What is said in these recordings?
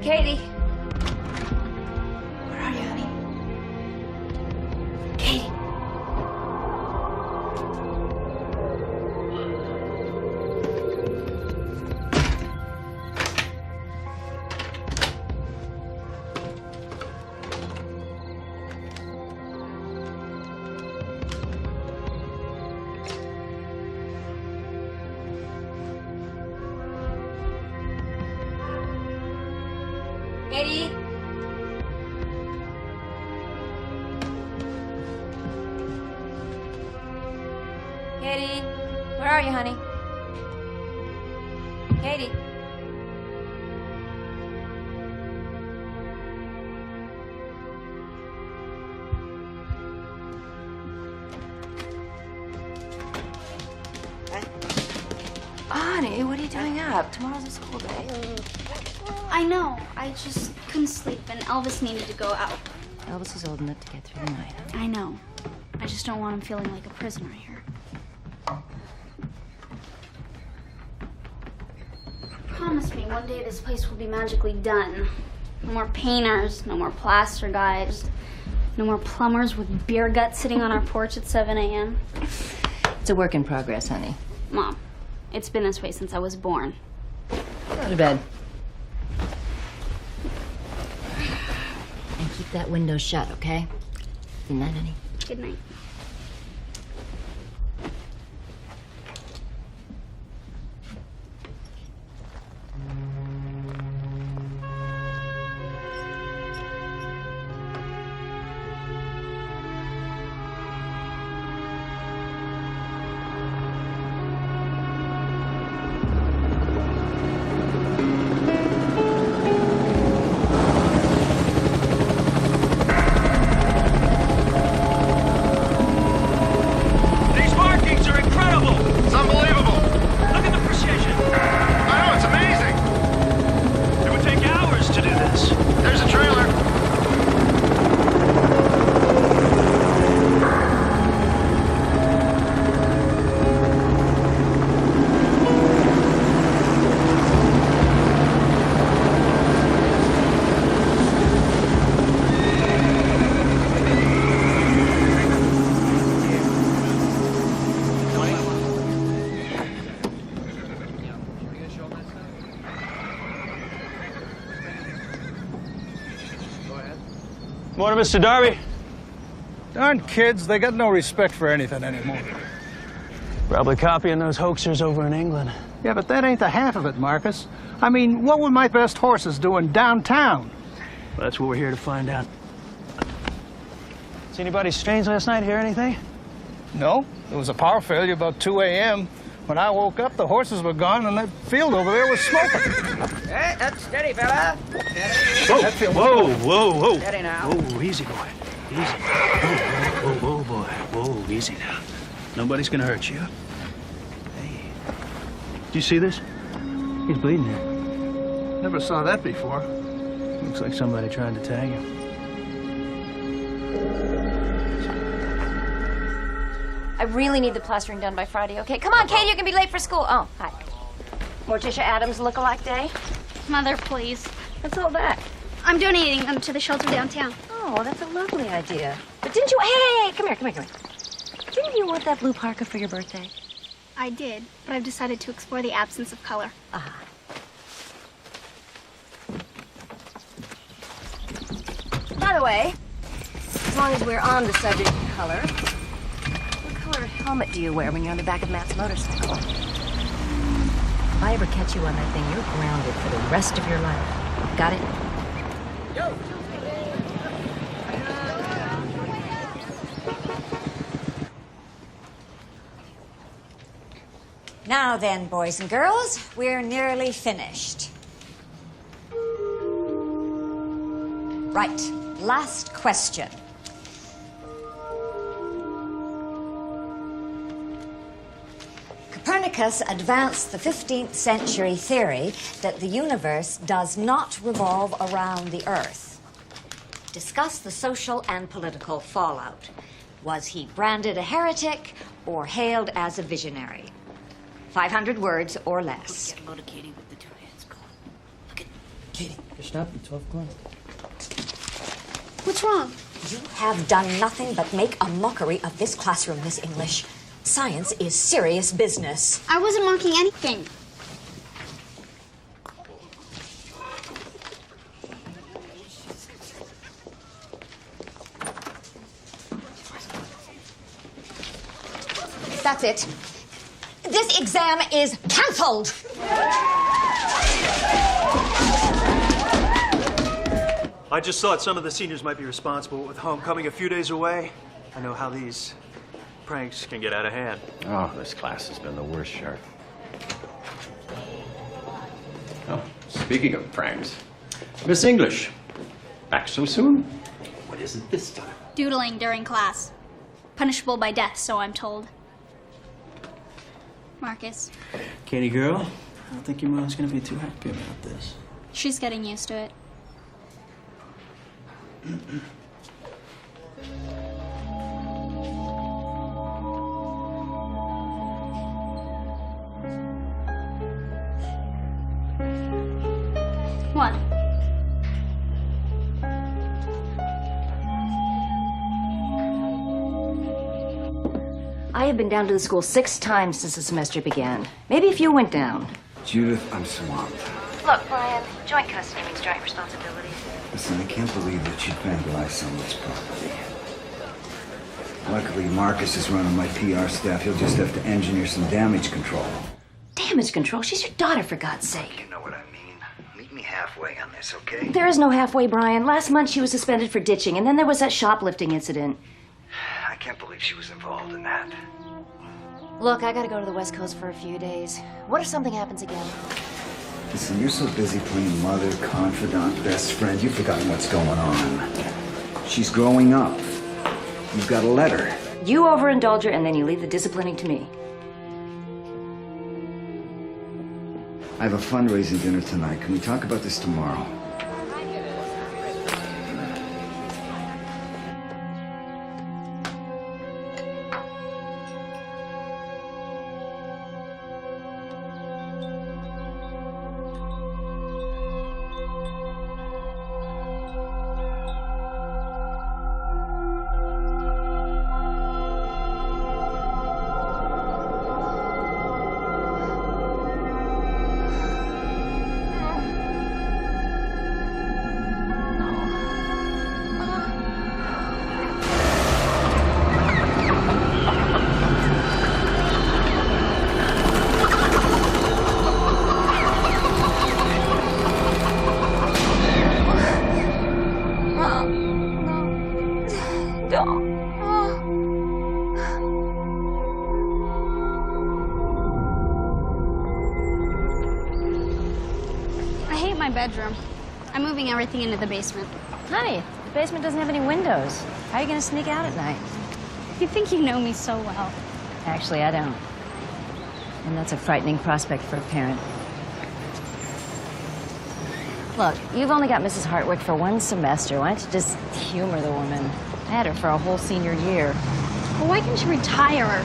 Katie. Where are you, honey? Katie. Katie? Katie? Where are you, honey? Katie? Honey, what are you doing up? Tomorrow's a school day. I know. I just couldn't sleep, and Elvis needed to go out. Elvis is old enough to get through the night. I know. I just don't want him feeling like a prisoner here. Promise me one day this place will be magically done. No more painters, no more plaster guys, no more plumbers with beer guts sitting on our porch at 7 a.m. It's a work in progress, honey. Mom, it's been this way since I was born. Go to bed. And keep that window shut, okay? Good night, honey. Good night. Morning, Mr. Darby. Darn kids, they got no respect for anything anymore. Probably copying those hoaxers over in England. Yeah, but that ain't the half of it, Marcus. I mean, what were my best horses doing downtown? Well, that's what we're here to find out. See anybody strange last night? Hear anything? No, there was a power failure about 2 a.m. When I woke up, the horses were gone, and that field over there was smoking. Hey, that's steady, fella. Whoa, whoa, whoa, whoa. Steady now. Whoa, easy, boy. Easy. Whoa, whoa, boy. Whoa, easy now. Nobody's gonna hurt you. Hey. Do you see this? He's bleeding here. Never saw that before. Looks like somebody tried to tag him. I really need the plastering done by Friday, okay? Come on, Katie, you can be late for school. Oh, hi. Morticia Adams look-alike day? Mother, please. What's all that? I'm donating them to the shelter downtown. Oh, that's a lovely idea. But didn't you... Hey, come here. Didn't you want that blue parka for your birthday? I did, but I've decided to explore the absence of color. Ah. By the way, as long as we're on the subject of color, what color helmet do you wear when you're on the back of Matt's motorcycle? If I ever catch you on that thing, you're grounded for the rest of your life. Got it? Yo. Now then, boys and girls, we're nearly finished. Right, last question. Copernicus advanced the 15th century theory that the universe does not revolve around the Earth. Discuss the social and political fallout. Was he branded a heretic or hailed as a visionary? 500 words or less. Get loaded, Katie, with the two hands. Go on. Look at Katie, you're stopped at 12 o'clock. What's wrong? You have done nothing but make a mockery of this classroom, Miss English. Science is serious business. I wasn't mocking anything. That's it. This exam is canceled. I just thought some of the seniors might be responsible with homecoming a few days away. I know how these pranks can get out of hand. Oh, this class has been the worst, Sharp. Oh, speaking of pranks, Miss English, back so soon? What is it this time? Doodling during class. Punishable by death, so I'm told. Marcus, Katie girl, I don't think your mom's gonna be too happy about this. she's getting used to it. What? I have been down to the school 6 times since the semester began. Maybe if you went down. Judith, I'm swamped. Look, Brian, joint custody means joint responsibility. Listen, I can't believe that you vandalized someone's property. Luckily, Marcus is running my PR staff. He'll just have to engineer some damage control. Damage control? She's your daughter, for God's sake. You know what I mean. Meet me halfway on this, okay? There is no halfway, Brian. Last month she was suspended for ditching, and then there was that shoplifting incident. I can't believe she was involved in that. Look, I gotta go to the West Coast for a few days. What if something happens again? Listen, you're so busy playing mother, confidant, best friend, you've forgotten what's going on. She's growing up. You've got to let her. You overindulge her, and then you leave the disciplining to me. I have a fundraising dinner tonight. Can we talk about this tomorrow? Bedroom. I'm moving everything into the basement. Honey, the basement doesn't have any windows. How are you gonna sneak out at night? You think you know me so well. Actually, I don't. And that's a frightening prospect for a parent. Look, you've only got Mrs. Hartwick for 1 semester. Why don't you just humor the woman? I had her for a whole senior year. Well, why can't you retire or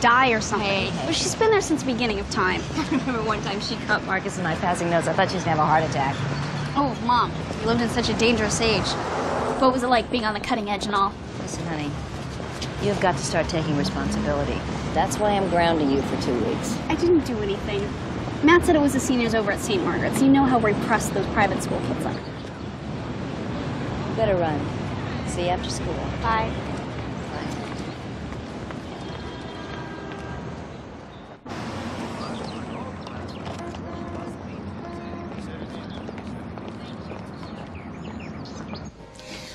die or something? Hey. Well, she's been there since the beginning of time. I remember one time she caught Marcus and I passing notes. I thought she was gonna have a heart attack. Oh, Mom, you lived in such a dangerous age. What was it like being on the cutting edge and all? Listen, honey, you've got to start taking responsibility. That's why I'm grounding you for 2 weeks. I didn't do anything. Matt said it was the seniors over at St. Margaret's. You know how repressed those private school kids are. You better run. See you after school. Bye.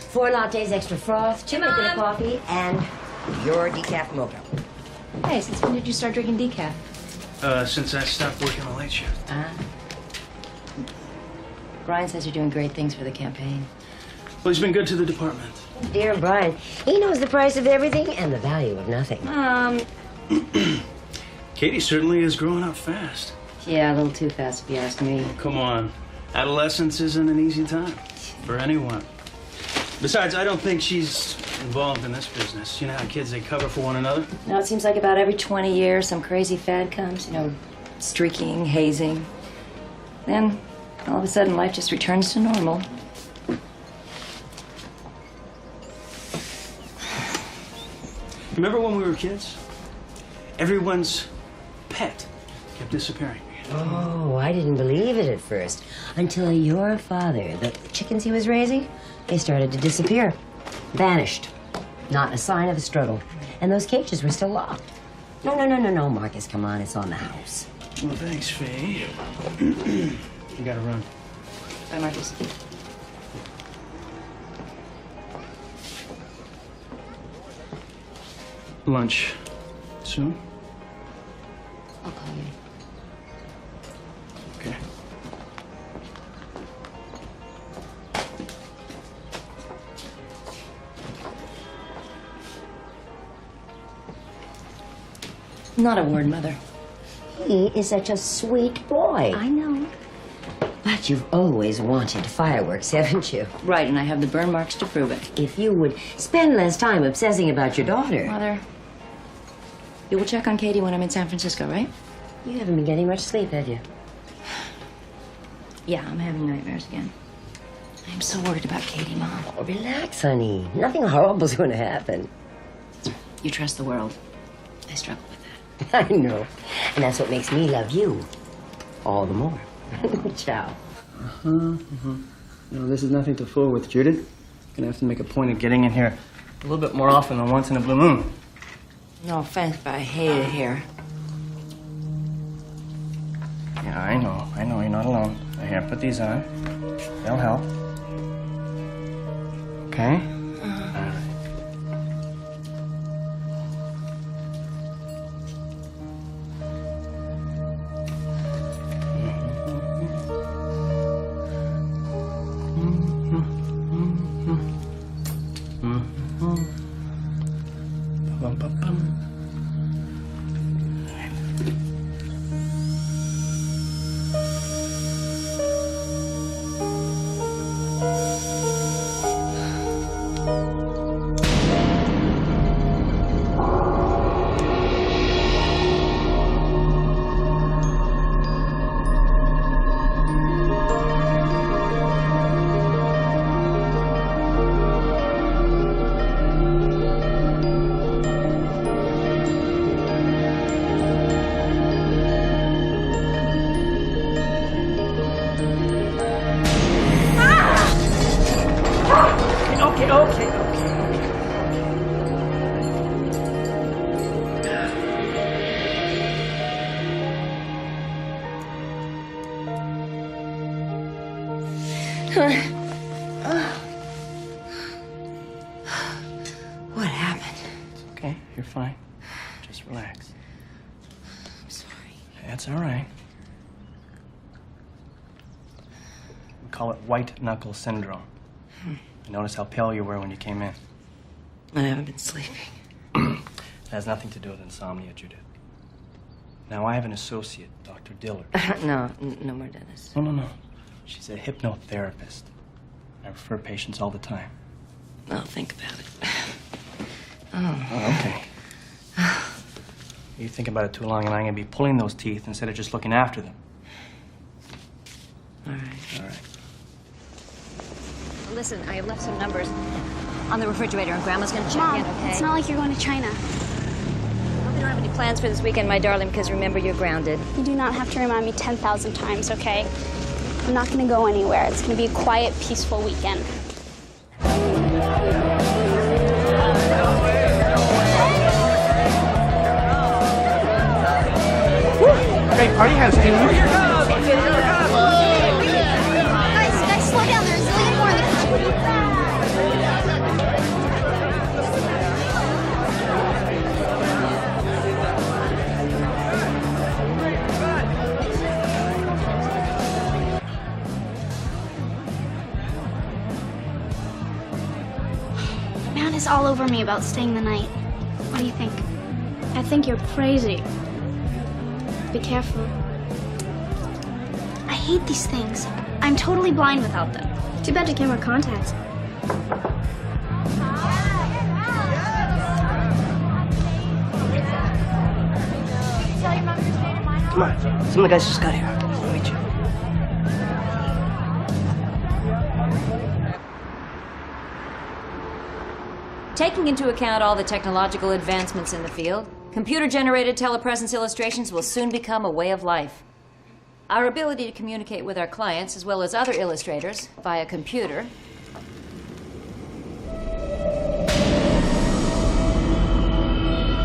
Four lattes, extra froth, 2 minute coffee, and your decaf mocha. Hey, since when did you start drinking decaf? Since I stopped working the late shift. Brian says you're doing great things for the campaign. Well, he's been good to the department. Dear Brian, he knows the price of everything and the value of nothing. Katie certainly is growing up fast. Yeah, a little too fast if you ask me. Come on. Adolescence isn't an easy time for anyone. Besides, I don't think she's involved in this business. You know how kids, they cover for one another? No, it seems like about every 20 years some crazy fad comes, you know, streaking, hazing. Then All of a sudden, life just returns to normal. Remember when we were kids? Everyone's pet kept disappearing. Oh, I didn't believe it at first. Until your father, the chickens he was raising, they started to disappear. Vanished. Not a sign of a struggle. And those cages were still locked. No, Marcus, come on, it's on the house. Well, thanks, Faye. You gotta run. Bye, Marcus. Lunch soon? I'll call you. Okay. Not a word, Mother. He is such a sweet boy. I know. But you've always wanted fireworks, haven't you? Right, and I have the burn marks to prove it. If you would spend less time obsessing about your daughter. Mother, you will check on Katie when I'm in San Francisco, right? You haven't been getting much sleep, have you? Yeah, I'm having nightmares again. I'm so worried about Katie, Mom. Oh, relax, honey. Nothing horrible's going to happen. You trust the world. I struggle with that. I know. And that's what makes me love you all the more. Ciao. No, this is nothing to fool with, Judith. Gonna have to make a point of getting in here a little bit more often than once in a blue moon. No offense, but I hate it here. Yeah, I know, you're not alone. Here, put these on. They'll help. Okay? All right. Bum. Okay. What happened? It's okay, you're fine. Just relax. I'm sorry. That's all right. We call it white knuckle syndrome. You notice how pale you were when you came in. I haven't been sleeping. It has nothing to do with insomnia, Judith. Now, I have an associate, Dr. Dillard. No more Dennis. No. She's a hypnotherapist. I refer patients all the time. I'll think about it. Oh, okay. You think about it too long, and I'm going to be pulling those teeth instead of just looking after them. All right. Listen, I left some numbers on the refrigerator, and Grandma's gonna check Mom, in, okay? it's not like you're going to China. I hope you don't have any plans for this weekend, my darling, because remember, you're grounded. You do not have to remind me 10,000 times, okay? I'm not going to go anywhere. It's going to be a quiet, peaceful weekend. Great party has Guys, slow down. There's a zillion more in the kitchen. Man is all over me about staying the night. What do you think? I think you're crazy. Be careful. I hate these things. I'm totally blind without them. Too bad you can't wear contacts. Come on. Some of the guys just got here. I'll meet you. Taking into account all the technological advancements in the field, computer-generated telepresence illustrations will soon become a way of life. Our ability to communicate with our clients, as well as other illustrators, via computer,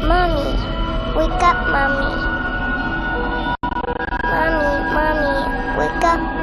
Mommy, wake up, Mommy. Mommy, wake up.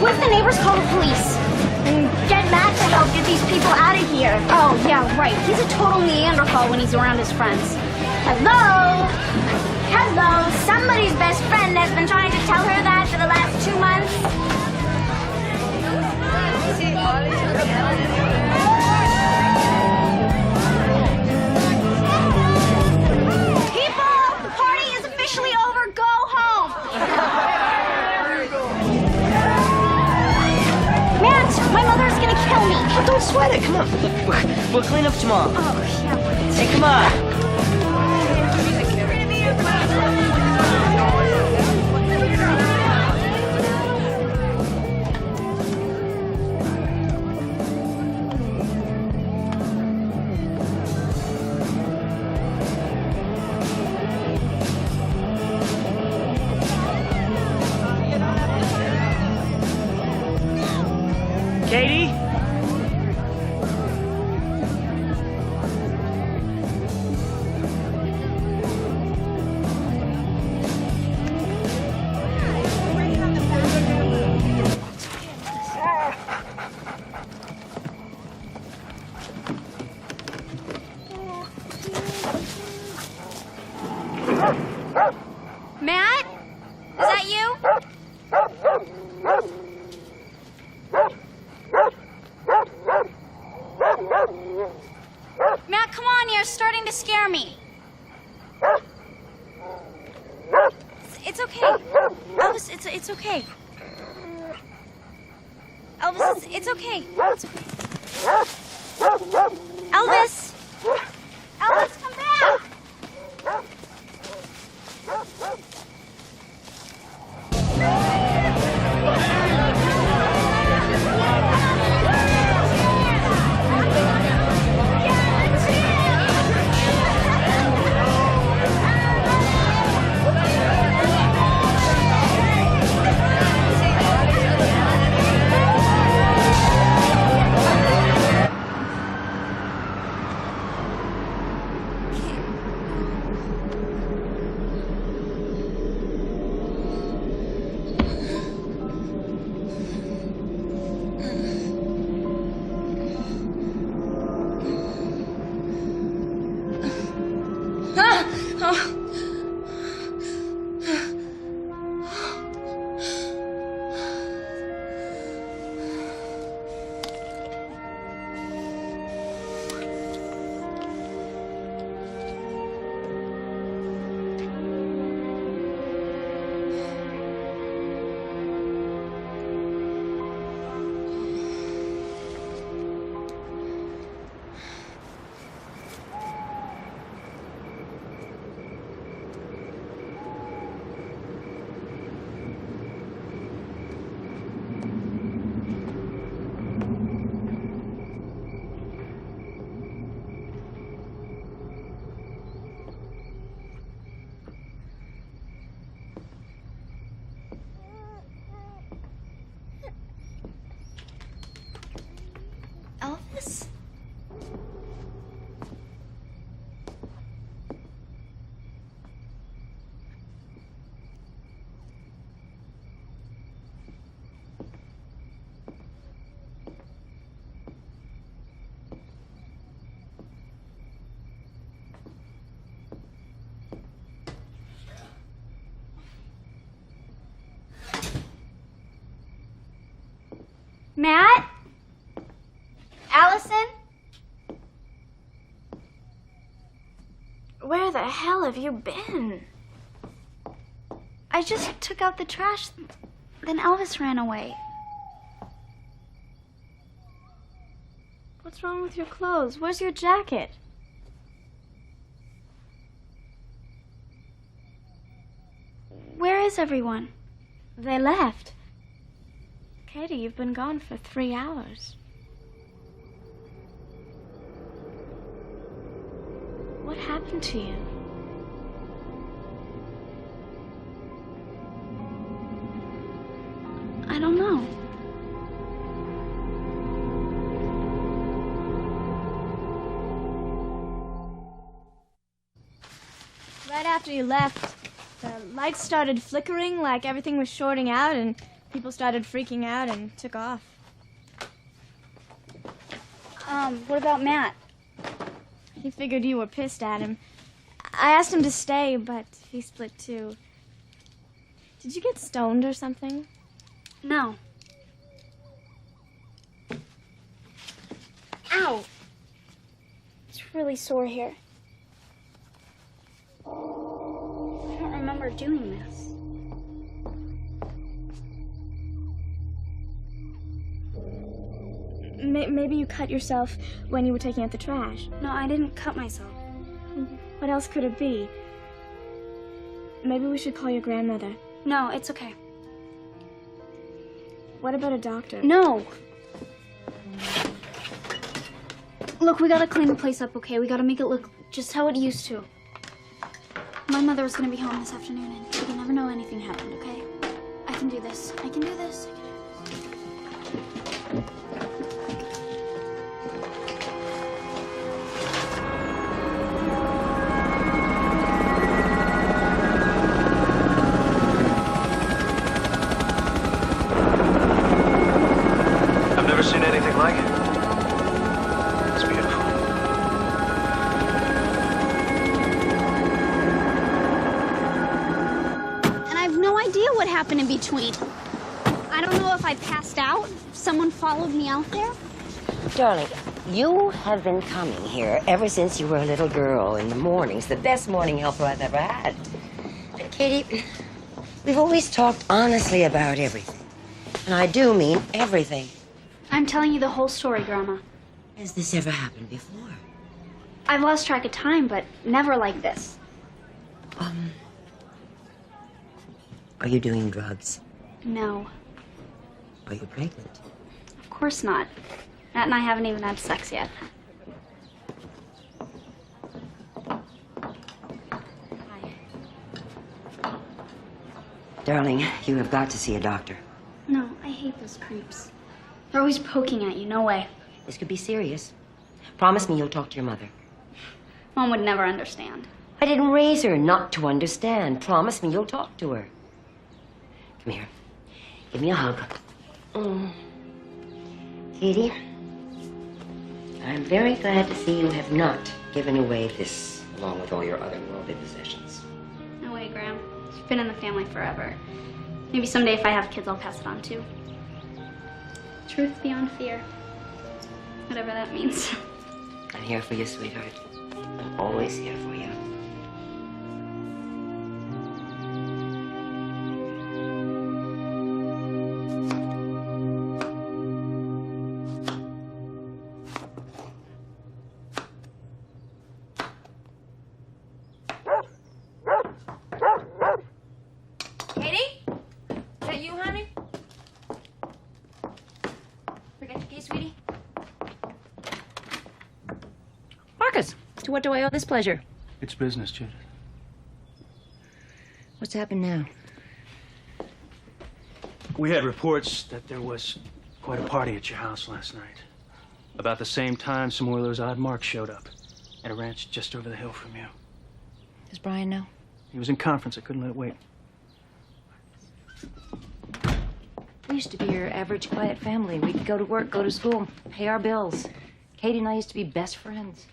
What if the neighbors call the police? And get Matt to help get these people out of here. Oh, yeah, right. He's a total Neanderthal when he's around his friends. Hello? Hello? Somebody's best friend has been trying to tell her that for the last 2 months. People, the party is officially over. Go home. Matt, my mother is going to kill me. Oh, don't sweat it. Come on. We'll clean up tomorrow. Oh, yeah, right. Hey, come on. Katie? Matt? Is that you? Matt, come on, you're starting to scare me. It's okay. Elvis, it's okay. Elvis, it's okay. It's okay. Elvis! Elvis, come back! Elvis? Where the hell have you been? I just took out the trash, then Elvis ran away. What's wrong with your clothes? Where's your jacket? Where is everyone? They left. Katie, you've been gone for 3 hours. What happened to you? I don't know. Right after you left, the lights started flickering like everything was shorting out, and people started freaking out and took off. What about Matt? He figured you were pissed at him. I asked him to stay, but he split too. Did you get stoned or something? No. Ow! It's really sore here. I don't remember doing this. Maybe you cut yourself when you were taking out the trash. No, I didn't cut myself. What else could it be? Maybe we should call your grandmother. No, it's okay. What about a doctor? No! Look, we gotta clean the place up, okay? We gotta make it look just how it used to. My mother was gonna be home this afternoon, and you never know anything happened, okay? I can do this. I can do this. I've never seen anything like it. It's beautiful. And I have no idea what happened in between. I don't know if I passed out, if someone followed me out there. Darling, you have been coming here ever since you were a little girl in the mornings. The best morning helper I've ever had. And Katie, we've always talked honestly about everything. And I do mean everything. I'm telling you the whole story, Grandma. Has this ever happened before? I've lost track of time, but never like this. Are you doing drugs? No, Are you pregnant? of course not. Matt and I haven't even had sex yet. Darling, you have got to see a doctor. No, I hate those creeps. They're always poking at you. No way. This could be serious. Promise me you'll talk to your mother. Mom would never understand. I didn't raise her not to understand. Promise me you'll talk to her. Come here. Give me a hug. Katie, I'm very glad to see you have not given away this, along with all your other worldly possessions. No way, Graham. It's been in the family forever. Maybe someday if I have kids, I'll pass it on too. Truth beyond fear. Whatever that means. I'm here for you, sweetheart. I'm always here for you. Katie? Is that you, honey? Forget your key, sweetie? Marcus, to what do I owe this pleasure? It's business, Judith. What's happened now? We had reports that there was quite a party at your house last night. About the same time, some more of those odd marks showed up at a ranch just over the hill from you. Does Brian know? He was in conference. I couldn't let it wait. We used to be your average quiet family. We'd go to work, go to school, pay our bills. Katie and I used to be best friends.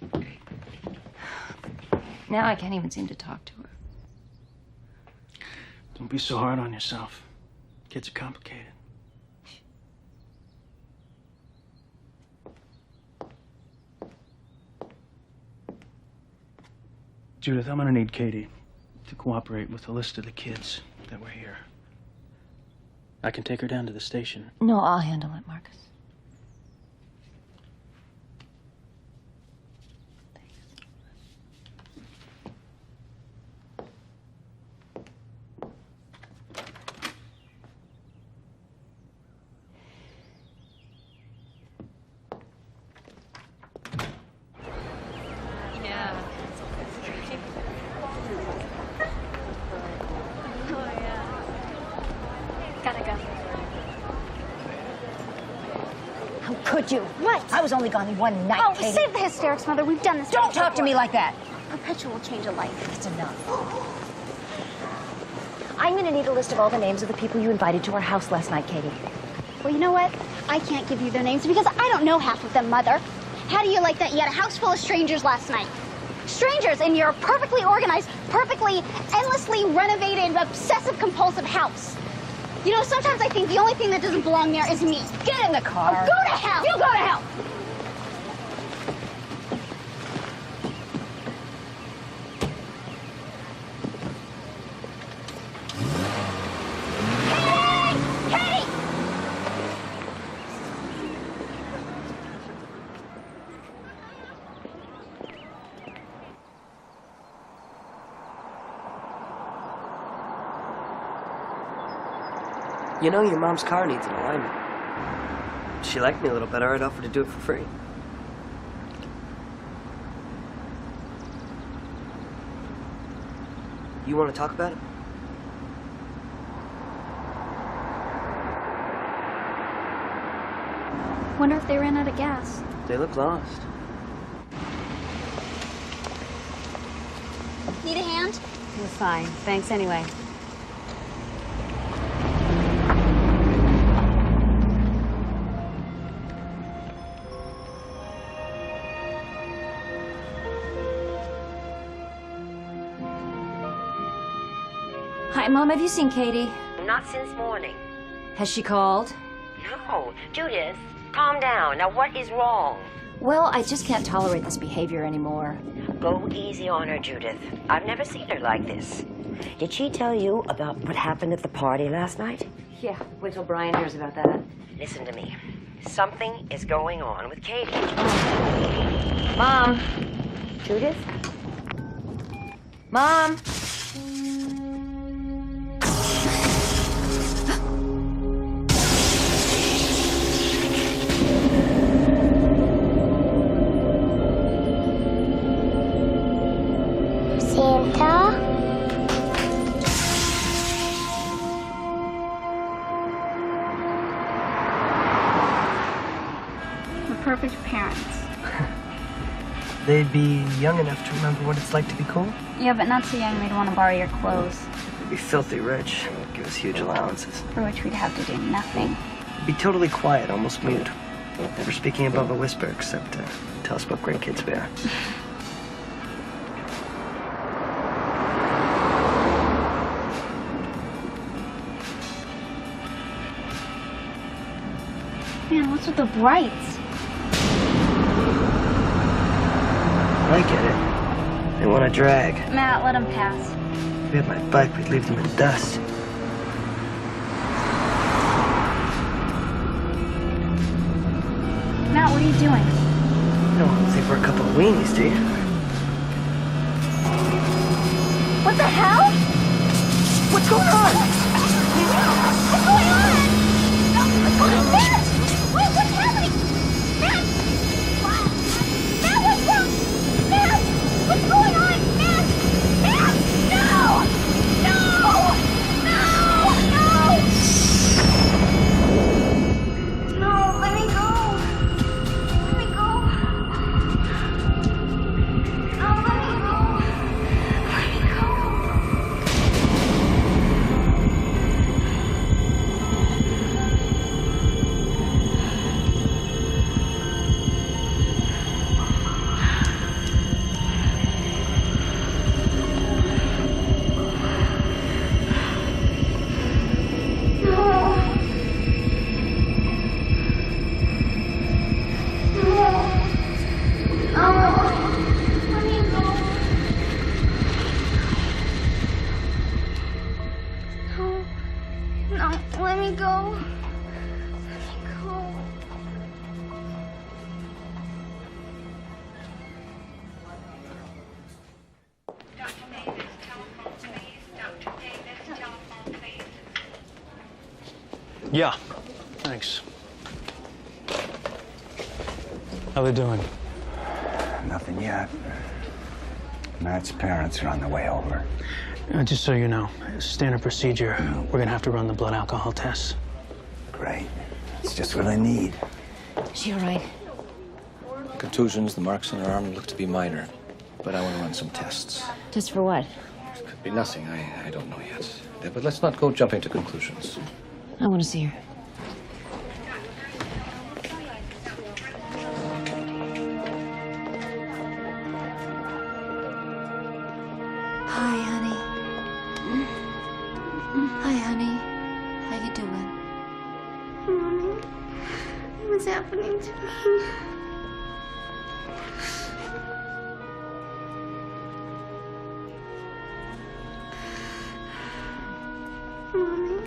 Now I can't even seem to talk to her. Don't be so hard on yourself. Kids are complicated. Judith, I'm gonna need Katie to cooperate with the list of the kids that were here. I can take her down to the station. No, I'll handle it, Marcus. Gotta go. How could you? What? I was only gone one night, Oh, Katie. save the hysterics, Mother. We've done this. Don't talk to me like that. Perpetual change of life. That's enough. I'm gonna need a list of all the names of the people you invited to our house last night, Katie. Well, you know what? I can't give you their names because I don't know half of them, Mother. How do you like that? You had a house full of strangers last night. Strangers in your perfectly organized, perfectly, endlessly renovated, obsessive-compulsive house. You know, sometimes I think the only thing that doesn't belong there is me. Get in the car. Oh, go to hell! You go to hell! Katie! Katie! You know your mom's car needs an alignment. If she liked me a little better, I'd offer to do it for free. You want to talk about it? Wonder if they ran out of gas. They look lost. Need a hand? You're fine. Thanks anyway. Hi, Mom. Have you seen Katie? Not since morning. Has she called? No. Judith, calm down. Now, what is wrong? Well, I just can't tolerate this behavior anymore. Go easy on her, Judith. I've never seen her like this. Did she tell you about what happened at the party last night? Yeah, wait till Brian hears about that. Listen to me. Something is going on with Katie. Mom! Judith? Mom! Santa? We're perfect parents. They'd be young enough to remember what it's like to be cool. Yeah, but not so young they'd want to borrow your clothes, They'd be filthy rich. Give us huge allowances. for which we'd have to do nothing. They'd be totally quiet, almost mute. Never speaking above a whisper except to tell us what great kids we are. Man, what's with the brights? I get it. They want to drag. Matt, let him pass. If we had my bike, we'd leave them in dust. Matt, what are you doing? You don't think we're a couple of weenies, do you? What the hell? What's going on? What's going on? Matt! Wait, what's happening? Matt! Matt, what's wrong? Matt! What's going on? Matt! Matt! No! No! No! No! No, let me go. Let me go. No, let me go. Let me go. Yeah, thanks. How they doing? Nothing yet. Matt's parents are on their way over. Just so you know, standard procedure, we're gonna have to run the blood alcohol tests. Great. It's just what I need. Is she all right? Contusions, the marks on her arm look to be minor, but I want to run some tests. Just for what? Could be nothing, I don't know yet. But let's not go jumping to conclusions. I want to see her. Hi, honey. Hi, honey. How you doing? Mommy, what's happening to me? Mommy.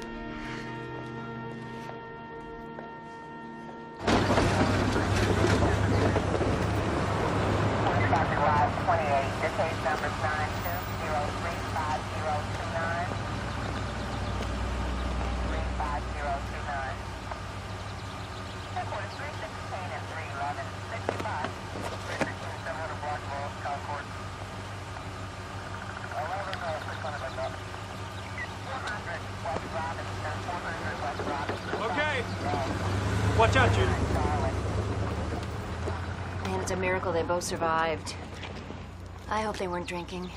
Okay. Watch out, Judy. Man, it's a miracle they both survived. I hope they weren't drinking.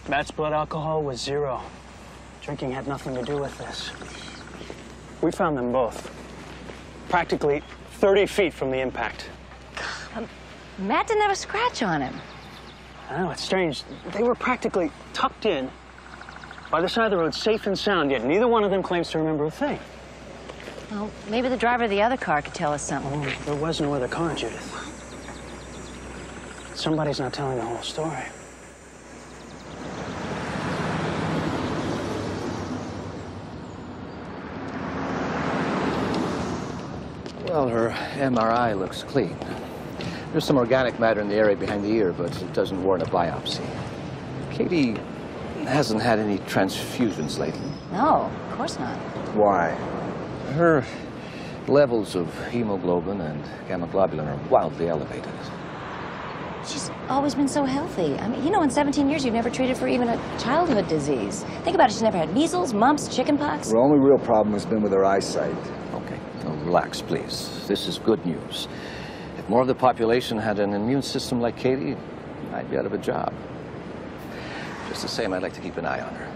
Matt's blood alcohol was 0. Drinking had nothing to do with this. We found them both. Practically 30 feet from the impact. Matt didn't have a scratch on him. I know, it's strange. They were practically tucked in by the side of the road, safe and sound, yet neither one of them claims to remember a thing. Well, maybe the driver of the other car could tell us something. Oh, there was no other car, Judith. Somebody's not telling the whole story. Well, her MRI looks clean. There's some organic matter in the area behind the ear, but it doesn't warrant a biopsy. Katie hasn't had any transfusions lately. No, of course not. Why? Her levels of hemoglobin and gamma globulin are wildly elevated. She's always been so healthy. I mean, you know, in 17 years, you've never treated for even a childhood disease. Think about it. She's never had measles, mumps, chickenpox. Her only real problem has been with her eyesight. Okay, now relax, please. This is good news. If more of the population had an immune system like Katie, I'd be out of a job. Just the same, I'd like to keep an eye on her.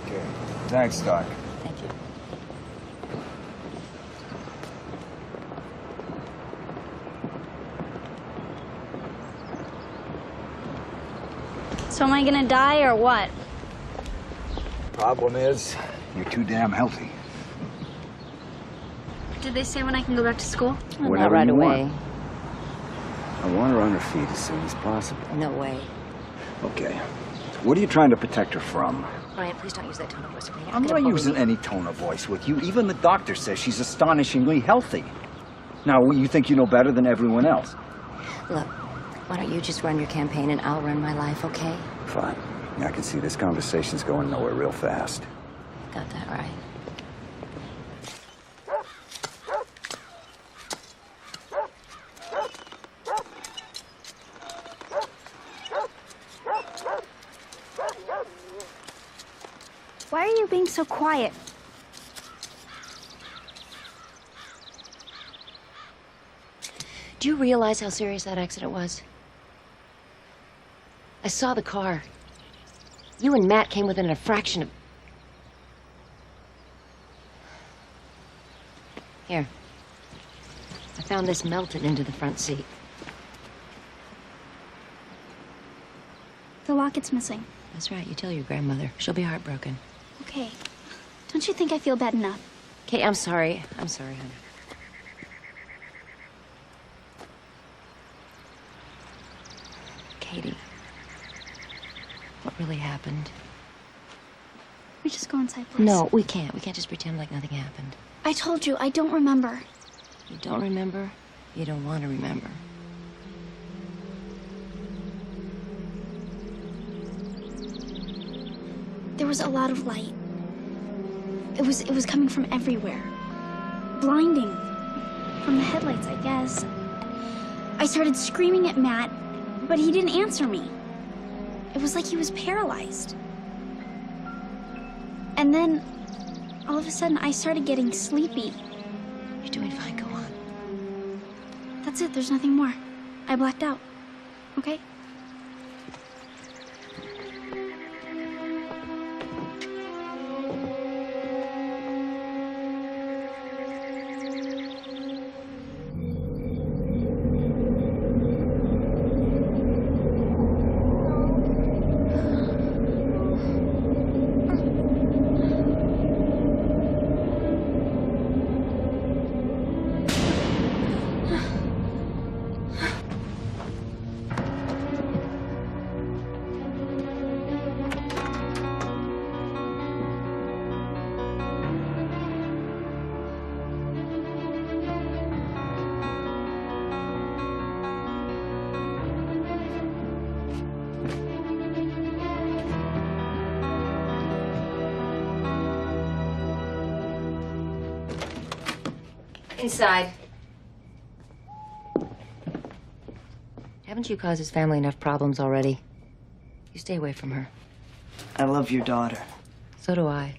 Okay. Thanks, Doc. Thank you. So am I gonna die or what? Problem is, you're too damn healthy. Did they say when I can go back to school? Well, not Whenever right you away. want. I want her on her feet as soon as possible. No way. Okay. What are you trying to protect her from? Brian, please don't use that tone of voice with me. I'm not using any tone of voice with you. Even the doctor says she's astonishingly healthy. Now, you think you know better than everyone else? Look, why don't you just run your campaign and I'll run my life, okay? Fine. Yeah, I can see this conversation's going nowhere real fast. Got that right. Why are you being so quiet? Do you realize how serious that accident was? I saw the car. You and Matt came within a fraction of... Here. I found this melted into the front seat. The locket's missing. That's right, you tell your grandmother. She'll be heartbroken. Okay. Don't you think I feel bad enough? Kate, I'm sorry. I'm sorry, honey. Katie, what really happened? We just go inside, please. No, we can't. We can't just pretend like nothing happened. I told you, I don't remember. You don't remember? You don't want to remember. There was a lot of light. It was coming from everywhere. Blinding. From the headlights, I guess. I started screaming at Matt, but he didn't answer me. It was like he was paralyzed. And then, all of a sudden, I started getting sleepy. You're doing fine, go on. That's it, there's nothing more. I blacked out. Okay? Inside. Haven't you caused his family enough problems already? You stay away from her. I love your daughter. So do I.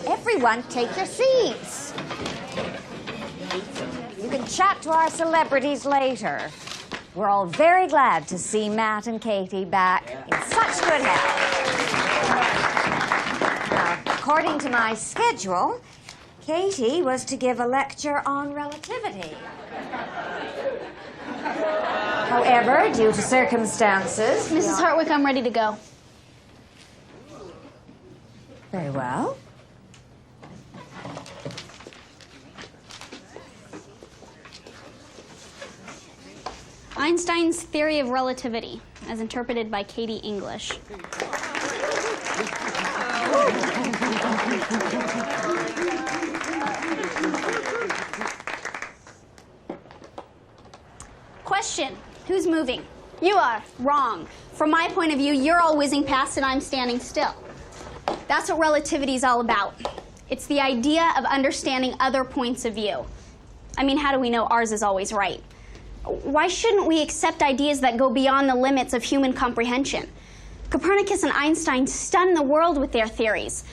Everyone, take your seats. You can chat to our celebrities later. We're all very glad to see Matt and Katie back in such good health. Now, according to my schedule, Katie was to give a lecture on relativity. However, due to circumstances... Mrs. Hartwick, I'm ready to go. Very well. Einstein's theory of relativity, as interpreted by Katie English. Question, who's moving? You are. Wrong. From my point of view, you're all whizzing past and I'm standing still. That's what relativity is all about. It's the idea of understanding other points of view. I mean, how do we know ours is always right? Why shouldn't we accept ideas that go beyond the limits of human comprehension? Copernicus and Einstein stunned the world with their theories.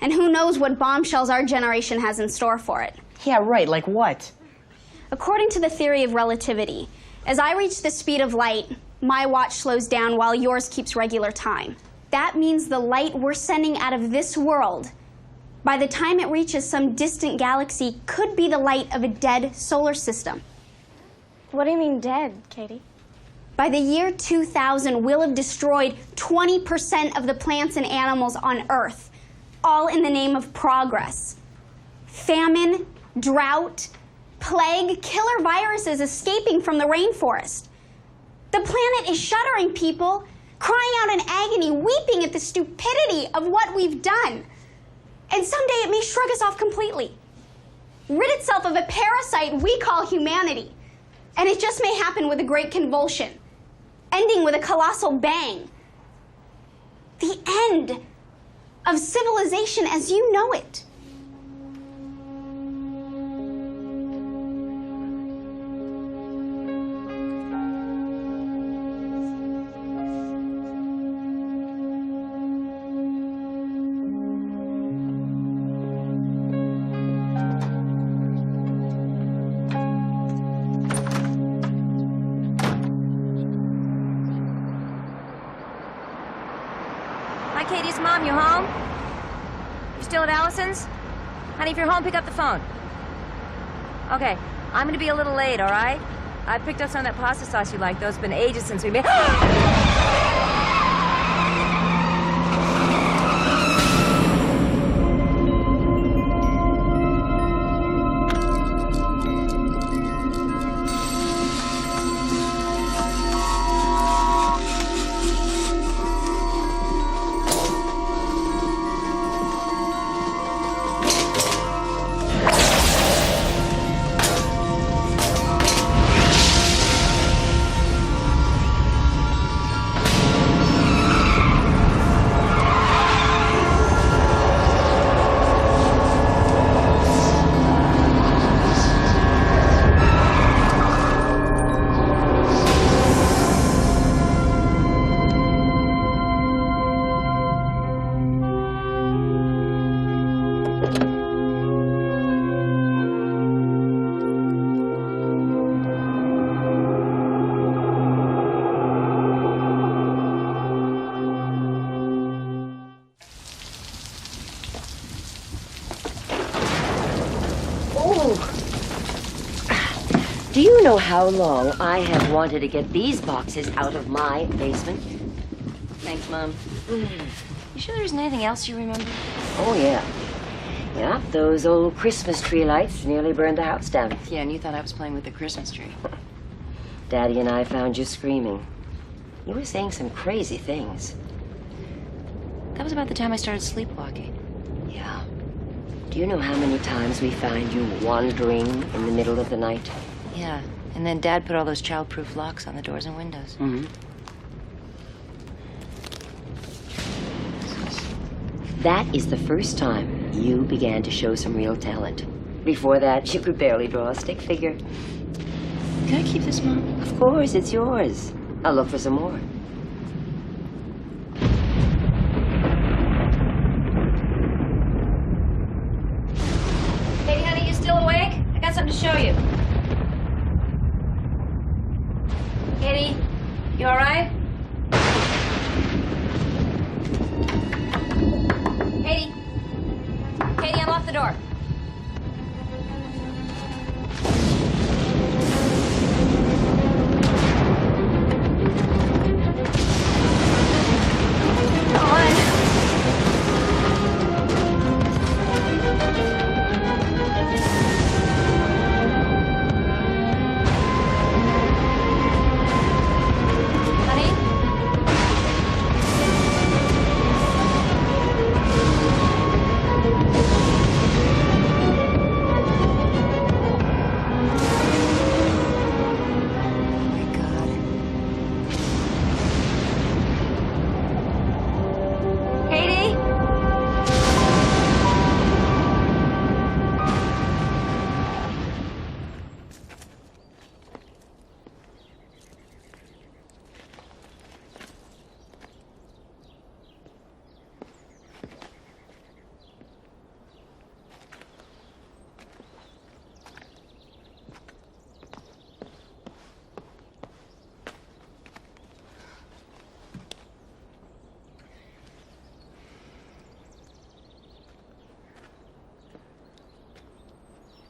And who knows what bombshells our generation has in store for it. Yeah, right, like what? According to the theory of relativity, as I reach the speed of light, my watch slows down while yours keeps regular time. That means the light we're sending out of this world, by the time it reaches some distant galaxy, could be the light of a dead solar system. What do you mean dead, Katie? By the year 2000, we'll have destroyed 20% of the plants and animals on Earth, all in the name of progress. Famine, drought, plague, killer viruses escaping from the rainforest. The planet is shuddering, people, crying out in agony, weeping at the stupidity of what we've done. And someday it may shrug us off completely, rid itself of a parasite we call humanity. And it just may happen with a great convulsion, ending with a colossal bang. The end of civilization as you know it. Katie's mom, you home? You still at Allison's? Honey, if you're home, pick up the phone. Okay, I'm gonna be a little late, all right? I picked up some of that pasta sauce you like. Those have been ages since we made... know how long I have wanted to get these boxes out of my basement? Thanks, Mom. You sure there isn't anything else you remember? Oh, yeah. Yeah, those old Christmas tree lights nearly burned the house down. Yeah, and you thought I was playing with the Christmas tree. Daddy and I found you screaming. You were saying some crazy things. That was about the time I started sleepwalking. Yeah. Do you know how many times we find you wandering in the middle of the night? Yeah, and then Dad put all those child-proof locks on the doors and windows. Mm-hmm. That is the first time you began to show some real talent. Before that, you could barely draw a stick figure. Can I keep this, Mom? Of course, it's yours. I'll look for some more. Hey, honey, you still awake? I got something to show you. Katie, you all right? Katie. Katie, unlock the door.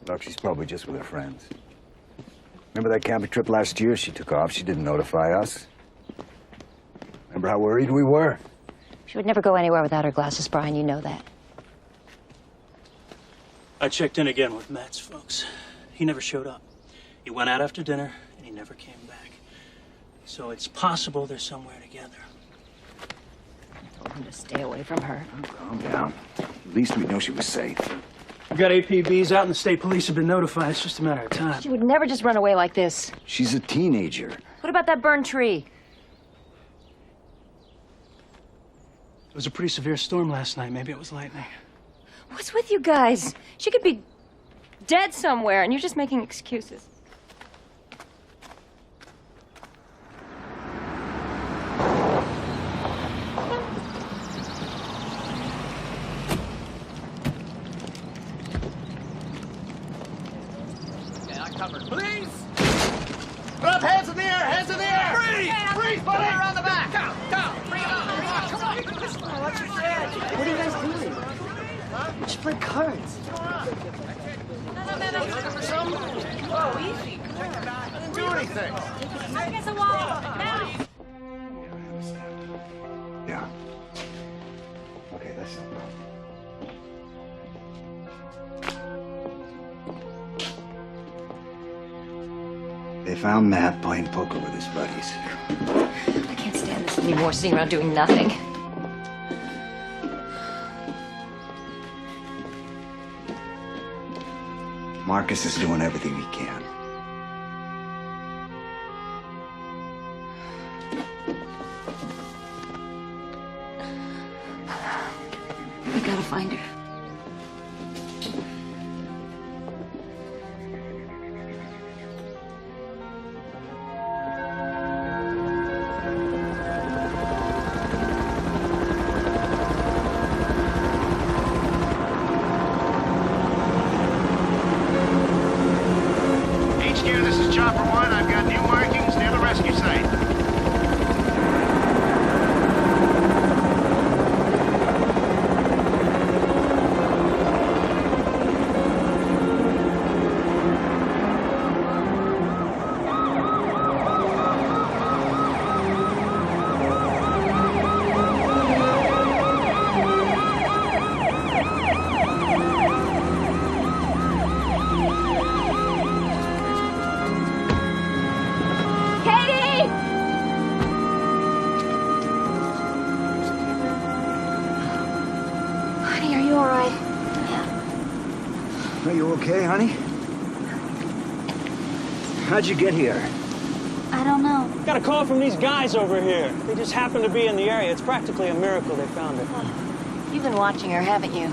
Look, she's probably just with her friends. Remember that camping trip last year? She took off. She didn't notify us. Remember how worried we were? She would never go anywhere without her glasses, Brian. You know that. I checked in again with Matt's folks. He never showed up. He went out after dinner, and he never came back. So it's possible they're somewhere together. I told him to stay away from her. Calm down. At least we know she was safe. We've got APBs out, and the state police have been notified. It's just a matter of time. She would never just run away like this. She's a teenager. What about that burned tree? It was a pretty severe storm last night. Maybe it was lightning. What's with you guys? She could be dead somewhere, and you're just making excuses. Please! Put up, hands in the air, hands in the air! Freeze! Freeze, buddy! Around the back! Down! Bring it on! Come on! What's your strategy? What are you guys doing? Just play cards. No. Looking for something? Whoa, easy. I didn't do anything. Against the wall! Now! Yeah. Okay, that's no problem. They found Matt playing poker with his buddies. I can't stand this anymore, sitting around doing nothing. Marcus is doing everything he can. We gotta find her. This is Chopper 1. I've got new markings near the rescue site. you okay, honey? How'd you get here? I don't know. Got a call from these guys over here. They just happened to be in the area. It's practically a miracle they found her. You've been watching her, haven't you?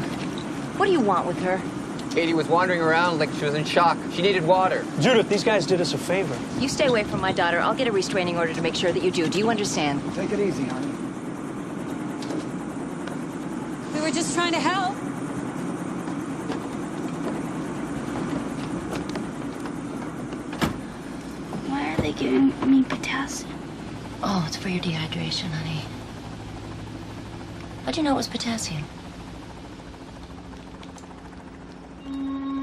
What do you want with her? Katie was wandering around like she was in shock. She needed water. Judith, these guys did us a favor. You stay away from my daughter. I'll get a restraining order to make sure that you do. Do you understand? Take it easy, honey. We were just trying to help. Why are they giving me potassium? Oh, it's for your dehydration, honey. How'd you know it was potassium?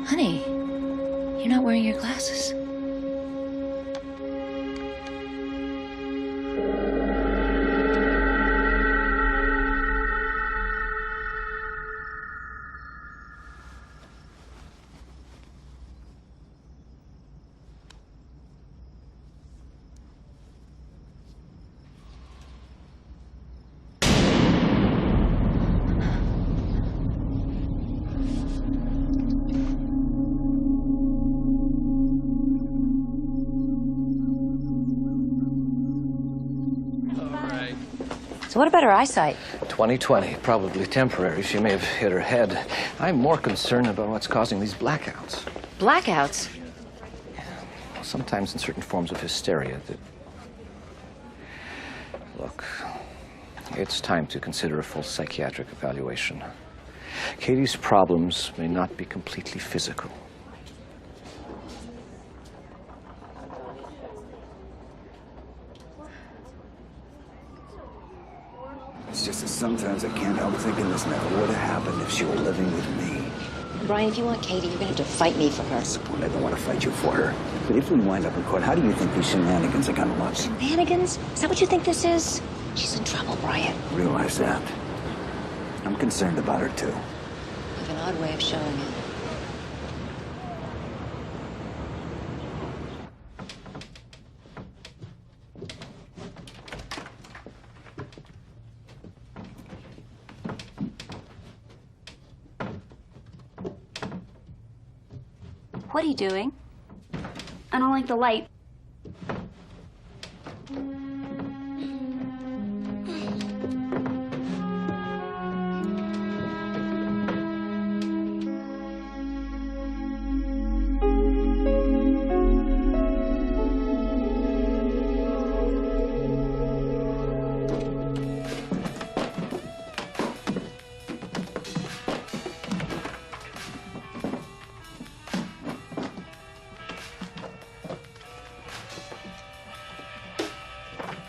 Honey, you're not wearing your glasses. So what about her eyesight? 20/20, probably temporary. She may have hit her head. I'm more concerned about what's causing these blackouts. Blackouts? Sometimes in certain forms of hysteria that... Look, it's time to consider a full psychiatric evaluation. Katie's problems may not be completely physical. It's just that sometimes I can't help thinking this never would have happened if she were living with me. Brian, if you want Katie, you're gonna have to fight me for her. That's the point. I don't want to fight you for her. But if we wind up in court, how do you think these shenanigans are gonna look? Shenanigans? Is that what you think this is? She's in trouble, Brian. Realize that. I'm concerned about her, too. You have an odd way of showing it. What are you doing? I don't like the light.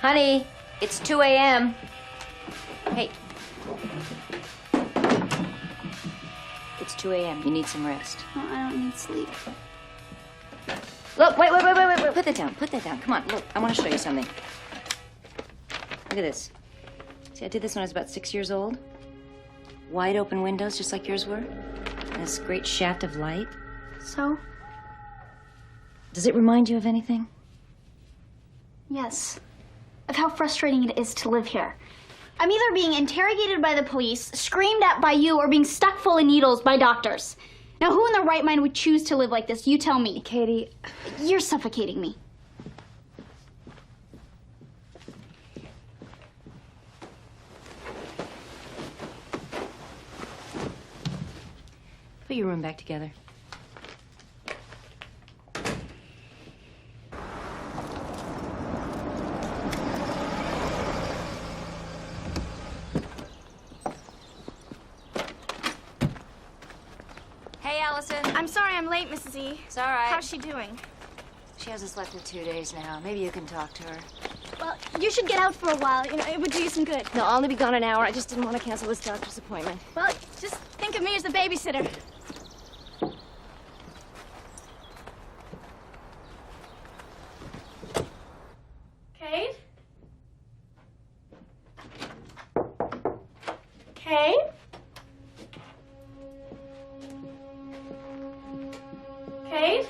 Honey, it's 2 a.m. Hey. It's 2 a.m. You need some rest. No, I don't need sleep. Look, wait. Put that down. Put that down. Come on, look. I want to show you something. Look at this. See, I did this when I was about 6 years old. Wide open windows, just like yours were. And this great shaft of light. So? Does it remind you of anything? Yes. Of how frustrating it is to live here. I'm either being interrogated by the police, screamed at by you, or being stuck full of needles by doctors. Now, who in their right mind would choose to live like this? You tell me. Katie. You're suffocating me. Put your room back together. I'm sorry I'm late, Mrs. E. It's all right. How's she doing? She hasn't slept in 2 days now. Maybe you can talk to her. Well, you should get out for a while. You know, it would do you some good. No, I'll only be gone an hour. I just didn't want to cancel this doctor's appointment. Well, just think of me as the babysitter. Kate? Kate? Kate?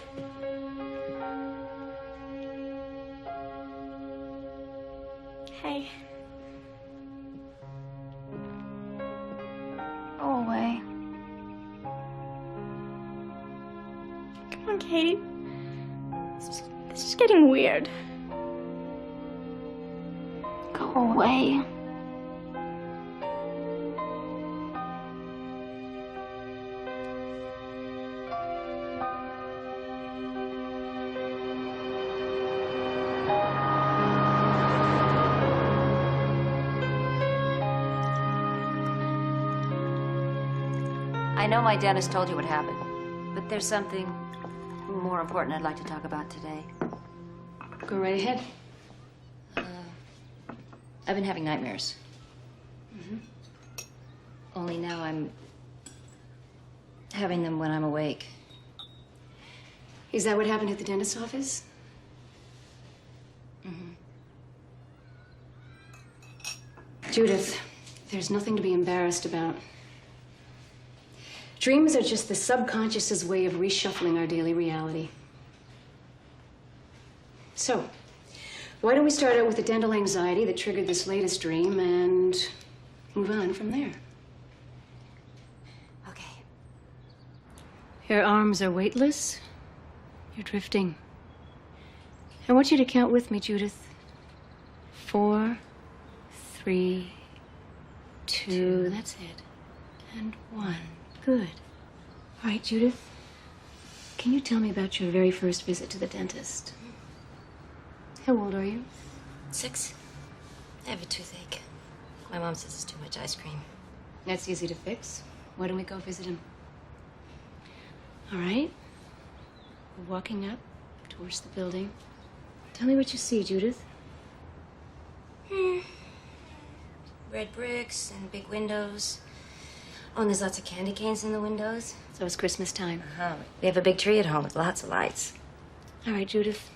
Hey. Go away. It's getting weird. Go away. I know my dentist told you what happened, but there's something more important I'd like to talk about today. Go right ahead. I've been having nightmares. Only now I'm having them when I'm awake. Is that what happened at the dentist's office? Judith, there's nothing to be embarrassed about. Dreams are just the subconscious's way of reshuffling our daily reality. So, why don't we start out with the dental anxiety that triggered this latest dream and move on from there? Okay. Your arms are weightless. You're drifting. I want you to count with me, Judith. 4, 3, 2, that's it. And 1. Good. All right, Judith. Can you tell me about your very first visit to the dentist? How old are you? 6. I have a toothache. My mom says it's too much ice cream. That's easy to fix. Why don't we go visit him? All right. We're walking up towards the building. Tell me what you see, Judith. Red bricks and big windows. Oh, and there's lots of candy canes in the windows. So it's Christmas time. We have a big tree at home with lots of lights. All right, Judith.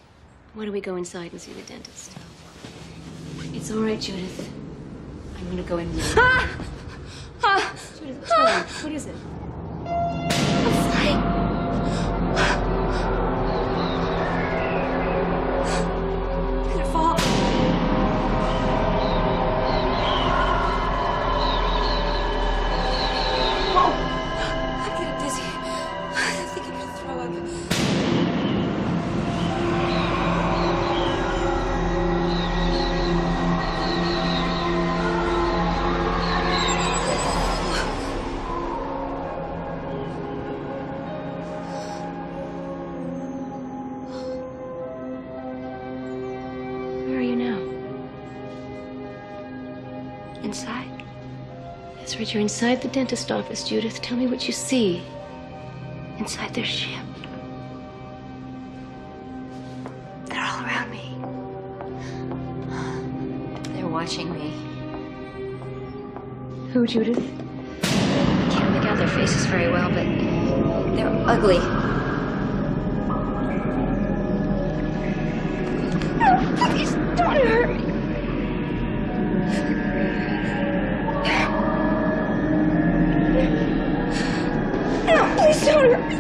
Why don't we go inside and see the dentist? It's all right, Judith. I'm going to go in with you. Judith, what's wrong? What is it? I'm flying. I'm gonna fall. I'm getting dizzy. I think I'm gonna throw up. Where are you now? Inside. That's right, you're inside the dentist office, Judith. Tell me what you see inside their ship. They're all around me. They're watching me. Who, Judith? Can't make out their faces very well, but they're ugly. No, please don't hurt me. No, please don't hurt me.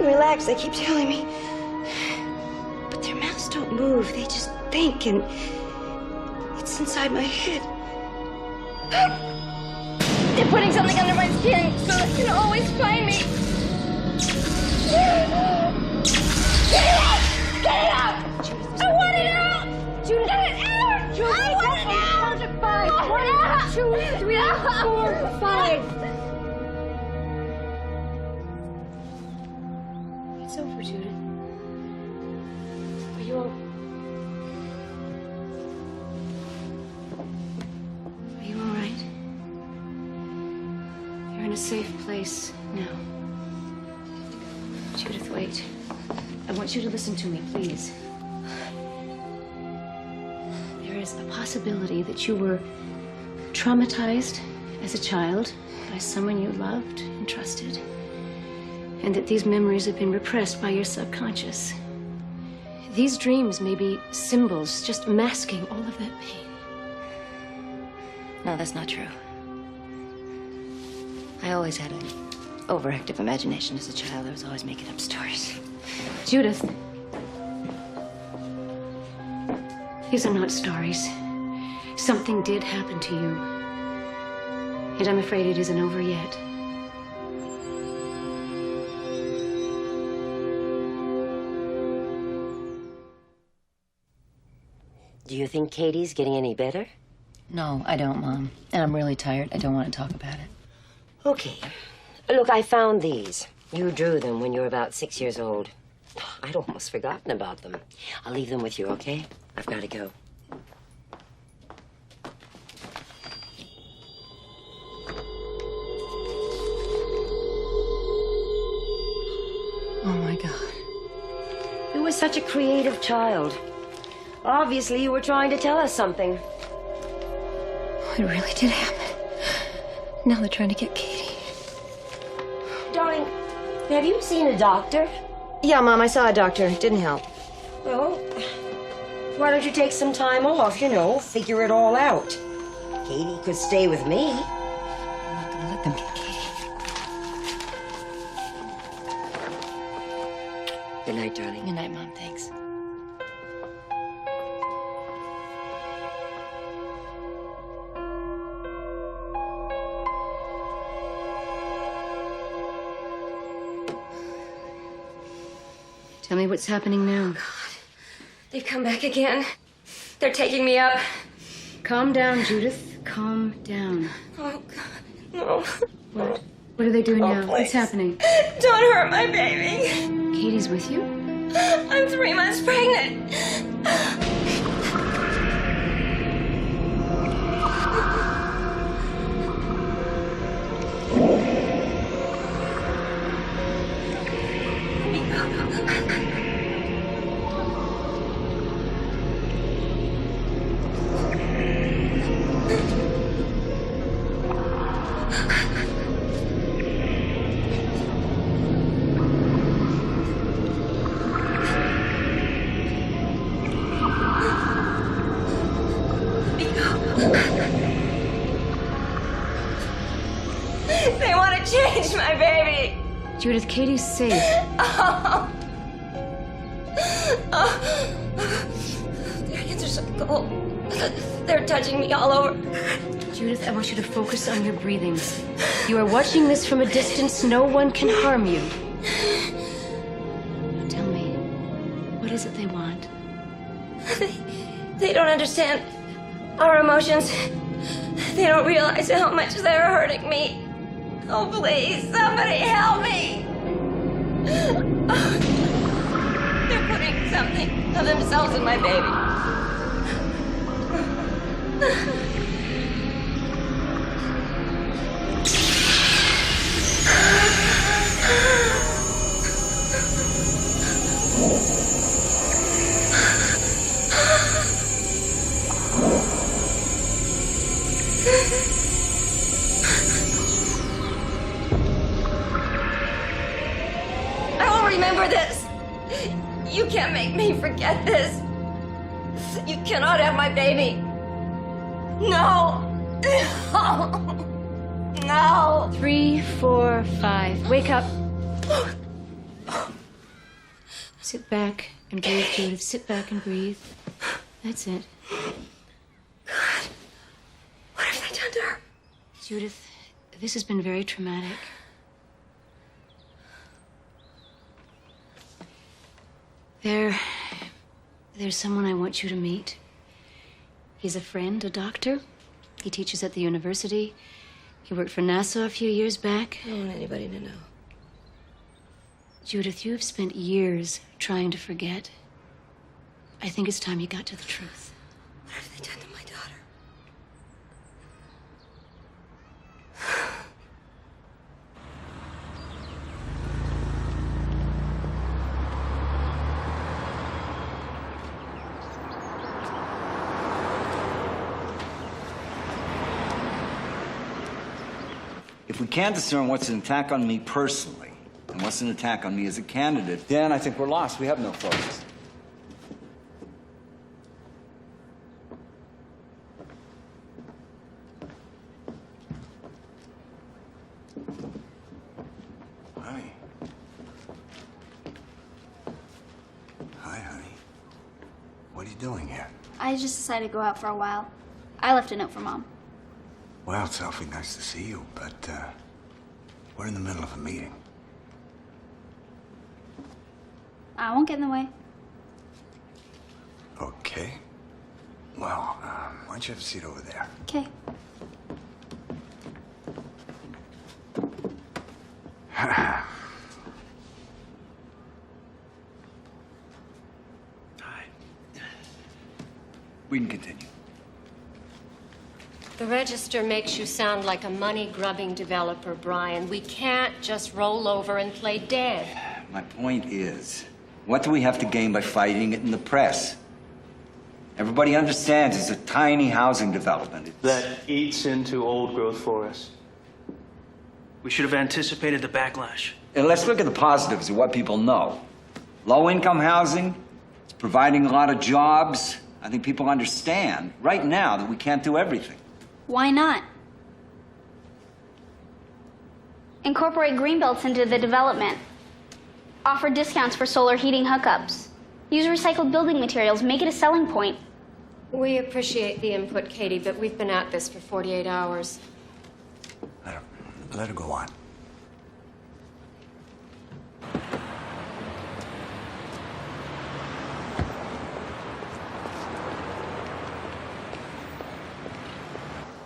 Relax, they keep telling me. But their mouths don't move. They just think, and it's inside my head. They're putting something under my skin so they can always find me. Get it out! Get it out! I want it out! Judith, get it out! Judith, I want it out! 1, 2, 3, 4, 5. It's over, Judith. Are you all... Are you all right? You're in a safe place now. Judith, wait. I want you to listen to me, please. There is a possibility that you were traumatized as a child by someone you loved and trusted, and that these memories have been repressed by your subconscious. These dreams may be symbols just masking all of that pain. No, that's not true. I always had an overactive imagination as a child. I was always making up stories. Judith, these are not stories. Something did happen to you, and I'm afraid it isn't over yet. Do you think Katie's getting any better? No, I don't, Mom. And I'm really tired. I don't want to talk about it. Okay. Look, I found these. You drew them when you were about 6 years old. I'd almost forgotten about them. I'll leave them with you, okay? I've got to go. Oh, my God. You were such a creative child. Obviously, you were trying to tell us something. Oh, it really did happen. Now they're trying to get Katie. Darling, have you seen a doctor? Yeah, Mom, I saw a doctor. Didn't help. Well, why don't you take some time off, you know, figure it all out. Katie could stay with me. I'm not gonna let them get Katie. Good night, darling. Good night, Mom. Thanks. Tell me what's happening now. They've come back again. They're taking me up. Calm down, Judith. Calm down. Oh, God, no. What are they doing now? Please. What's happening? Don't hurt my baby. Katie's with you? I'm 3 months pregnant. They want to change my baby. Judith, Katie's safe. Oh. Their hands are so cold. They're touching me all over. Judith, I want you to focus on your breathing. You are watching this from a distance. No one can harm you. Tell me, what is it they want? They don't understand our emotions. They don't realize how much they're hurting me. Oh, please, somebody help me. They're putting something of themselves in my baby. I will remember this. You can't make me forget this. You cannot have my baby. No. No. 3, 4, 5. Wake up. Sit back and breathe, Judith. Sit back and breathe. That's it. God, what have they done to her? Judith, this has been very traumatic. There's someone I want you to meet. He's a friend, a doctor. He teaches at the university. He worked for NASA a few years back. I don't want anybody to know. Judith, you have spent years trying to forget. I think it's time you got to the truth. What have they done to my daughter? If we can't discern what's an attack on me personally and what's an attack on me as a candidate, then I think we're lost. We have no focus. Hi. Hi, honey. What are you doing here? I just decided to go out for a while. I left a note for Mom. Well, it's awfully nice to see you, but we're in the middle of a meeting. I won't get in the way. Okay. Well, why don't you have a seat over there? Okay. We can continue. The register makes you sound like a money-grubbing developer, Brian. We can't just roll over and play dead. My point is, what do we have to gain by fighting it in the press? Everybody understands it's a tiny housing development. That eats into old-growth forests. We should have anticipated the backlash. And let's look at the positives of what people know. Low-income housing, it's providing a lot of jobs. I think people understand right now that we can't do everything. Why not? Incorporate greenbelts into the development. Offer discounts for solar heating hookups. Use recycled building materials. Make it a selling point. We appreciate the input, Katie, but we've been at this for 48 hours. Let her go on.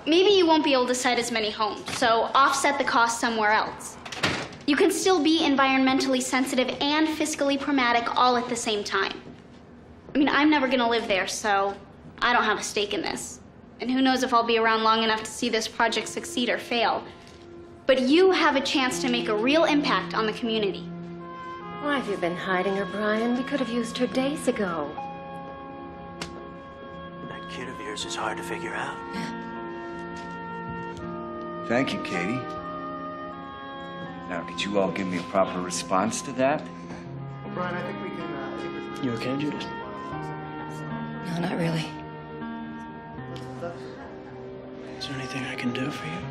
Maybe you won't be able to site as many homes, so offset the cost somewhere else. You can still be environmentally sensitive and fiscally pragmatic all at the same time. I mean, I'm never gonna live there, so I don't have a stake in this. And who knows if I'll be around long enough to see this project succeed or fail. But you have a chance to make a real impact on the community. Why have you been hiding her, Brian? We could have used her days ago. That kid of yours is hard to figure out. Thank you, Katie. Now, could you all give me a proper response to that? Well, Brian, I think we can, You okay, Judith? No, not really. Is there anything I can do for you?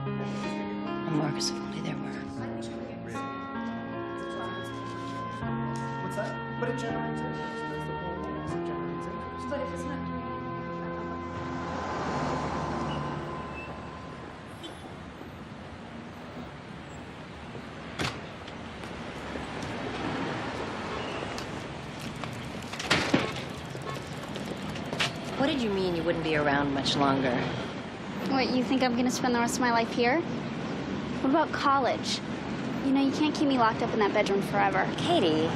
Oh, Marcus, if only there were. What's that? But it generates interest. That's the whole thing. It generates interest. But if it's not What did you mean you wouldn't be around much longer? What, you think I'm gonna spend the rest of my life here? What about college? You know, you can't keep me locked up in that bedroom forever. Katie.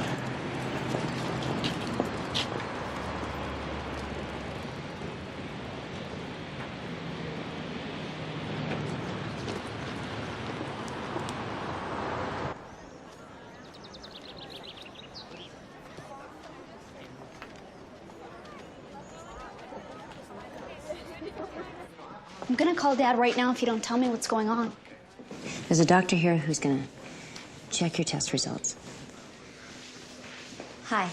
I'm gonna call Dad right now if you don't tell me what's going on. There's a doctor here who's gonna check your test results. Hi,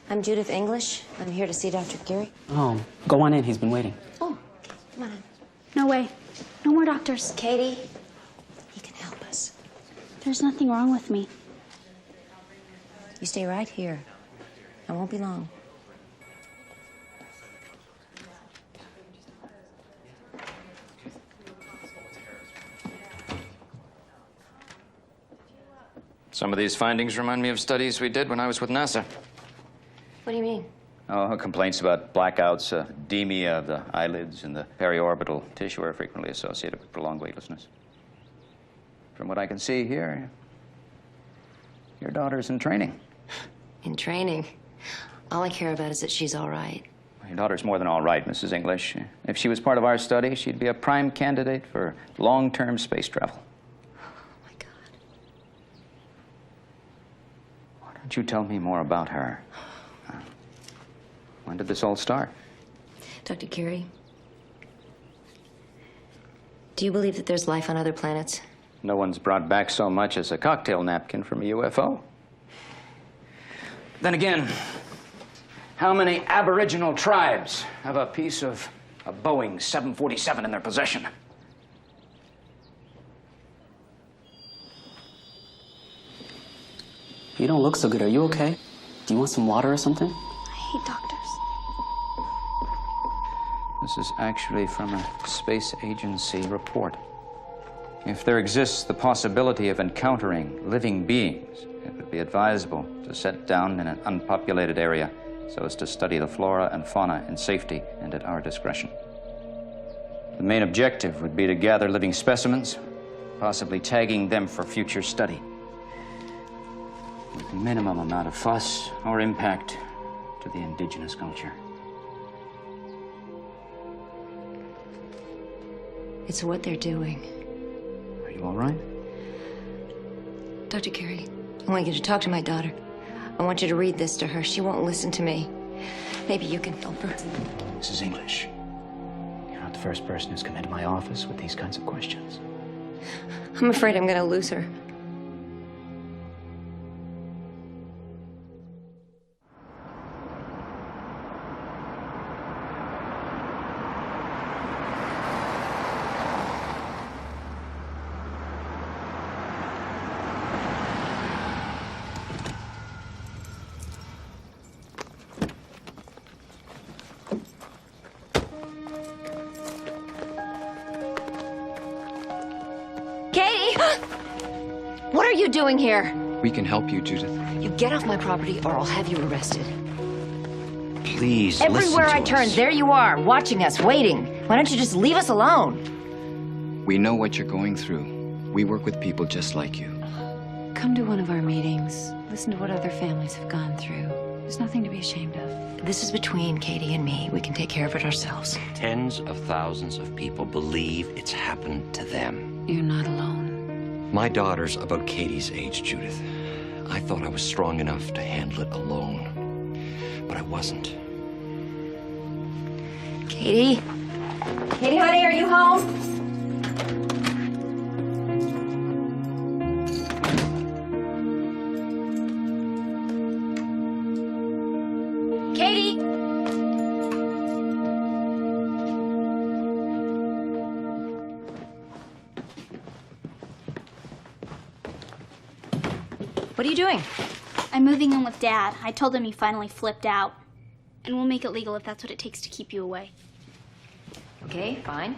I'm Judith English. I'm here to see Dr. Geary. Oh, go on in. He's been waiting. Oh, okay. Come on in. No way. No more doctors. Katie, he can help us. There's nothing wrong with me. You stay right here. I won't be long. Some of these findings remind me of studies we did when I was with NASA. What do you mean? Oh, complaints about blackouts, edema of the eyelids, and the periorbital tissue are frequently associated with prolonged weightlessness. From what I can see here, your daughter's in training. In training. All I care about is that she's all right. Your daughter's more than all right, Mrs. English. If she was part of our study, she'd be a prime candidate for long-term space travel. Why don't you tell me more about her? When did this all start? Dr. Geary, do you believe that there's life on other planets? No one's brought back so much as a cocktail napkin from a UFO. Then again, how many Aboriginal tribes have a piece of a Boeing 747 in their possession? You don't look so good. Are you okay? Do you want some water or something? I hate doctors. This is actually from a space agency report. If there exists the possibility of encountering living beings, it would be advisable to set down in an unpopulated area so as to study the flora and fauna in safety and at our discretion. The main objective would be to gather living specimens, possibly tagging them for future study, with the minimum amount of fuss or impact to the indigenous culture. It's what they're doing. Are you all right? Dr. Carey, I want you to talk to my daughter. I want you to read this to her. She won't listen to me. Maybe you can help her. Mrs. English, you're not the first person who's come into my office with these kinds of questions. I'm afraid I'm going to lose her. What are you doing here? We can help you, Judith. You get off my property or I'll have you arrested. Please, Everywhere I listen to turn, us. there you are, watching us, waiting. Why don't you just leave us alone? We know what you're going through. We work with people just like you. Come to one of our meetings. Listen to what other families have gone through. There's nothing to be ashamed of. This is between Katie and me. We can take care of it ourselves. Tens of thousands of people believe it's happened to them. You're not alone. My daughter's about Katie's age, Judith. I thought I was strong enough to handle it alone, but I wasn't. Katie? Katie, honey, are you home? Katie? What are you doing? I'm moving in with Dad. I told him he finally flipped out. And we'll make it legal if that's what it takes to keep you away. Okay, fine.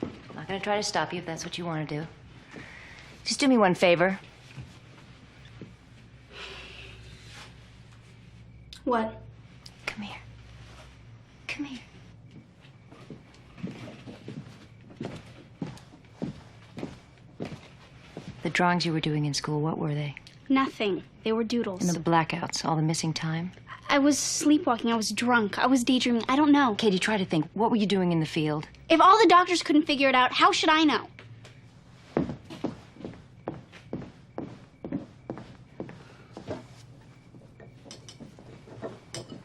I'm not gonna try to stop you if that's what you want to do. Just do me one favor. What? Come here. Come here. The drawings you were doing in school, what were they? Nothing. They were doodles. And the blackouts, all the missing time? I was sleepwalking. I was drunk. I was daydreaming. I don't know. Katie, try to think. What were you doing in the field? If all the doctors couldn't figure it out, how should I know?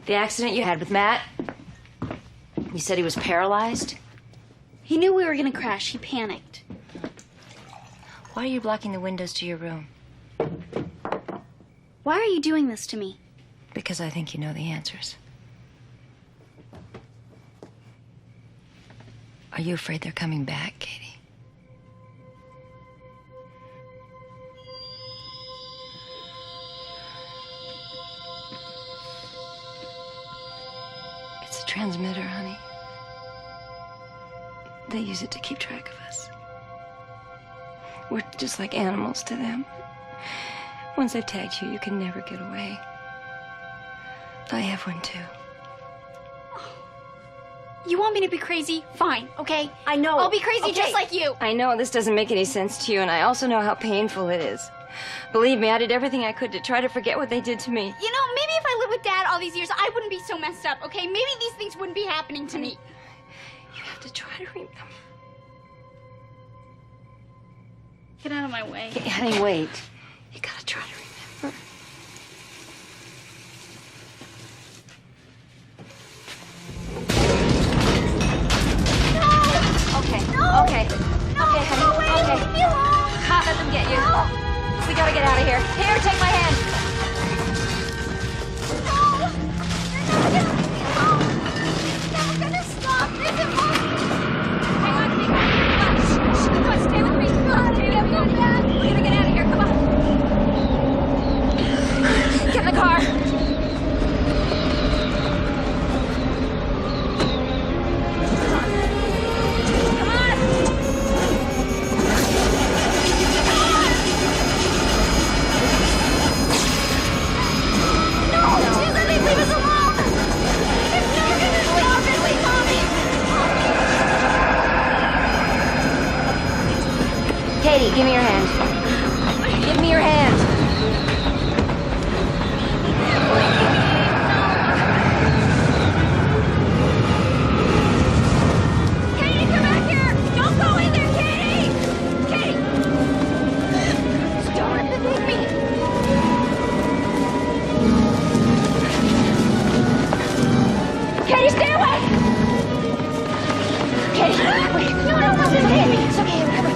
The accident you had with Matt? You said he was paralyzed? He knew we were gonna crash. He panicked. Why are you blocking the windows to your room? Why are you doing this to me? Because I think you know the answers. Are you afraid they're coming back, Katie? It's a transmitter, honey. They use it to keep track of us. We're just like animals to them. Once I've tagged you, you can never get away. I have one too. You want me to be crazy? Fine, okay? I know. I'll be crazy Okay. just like you. I know this doesn't make any sense to you, and I also know how painful it is. Believe me, I did everything I could to try to forget what they did to me. You know, maybe if I lived with Dad all these years, I wouldn't be so messed up, okay? Maybe these things wouldn't be happening to me. You have to try to remember. Get out of my way. Okay, honey, wait. You gotta try to remember. Okay, No! okay. No, Okay, honey, go away, okay. leave me alone. Can't let them get you. We gotta get out of here. Here, take my hand. Never gonna stop this. It won't. Hang on to me. Come on, shh, shh, come on, stay with me. Come on, stay with me. We're gonna get out of here. Come on. Katie, give me your hand. Give me your hand. Katie, come back here! Don't go in there, Katie! Katie! Don't leave me! Katie, stay away! Katie, wait. No, listen, Katie. It's okay, come on.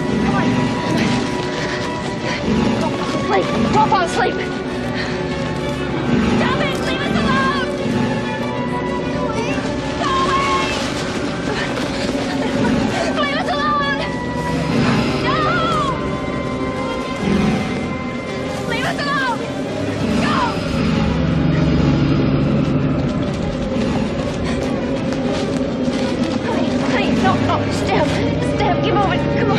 Don't fall asleep. Don't fall asleep. Stop it! Leave us alone! Go away. Go away! Leave us alone! No! Leave us alone! Go! Honey, no, Steph, get moving, come on.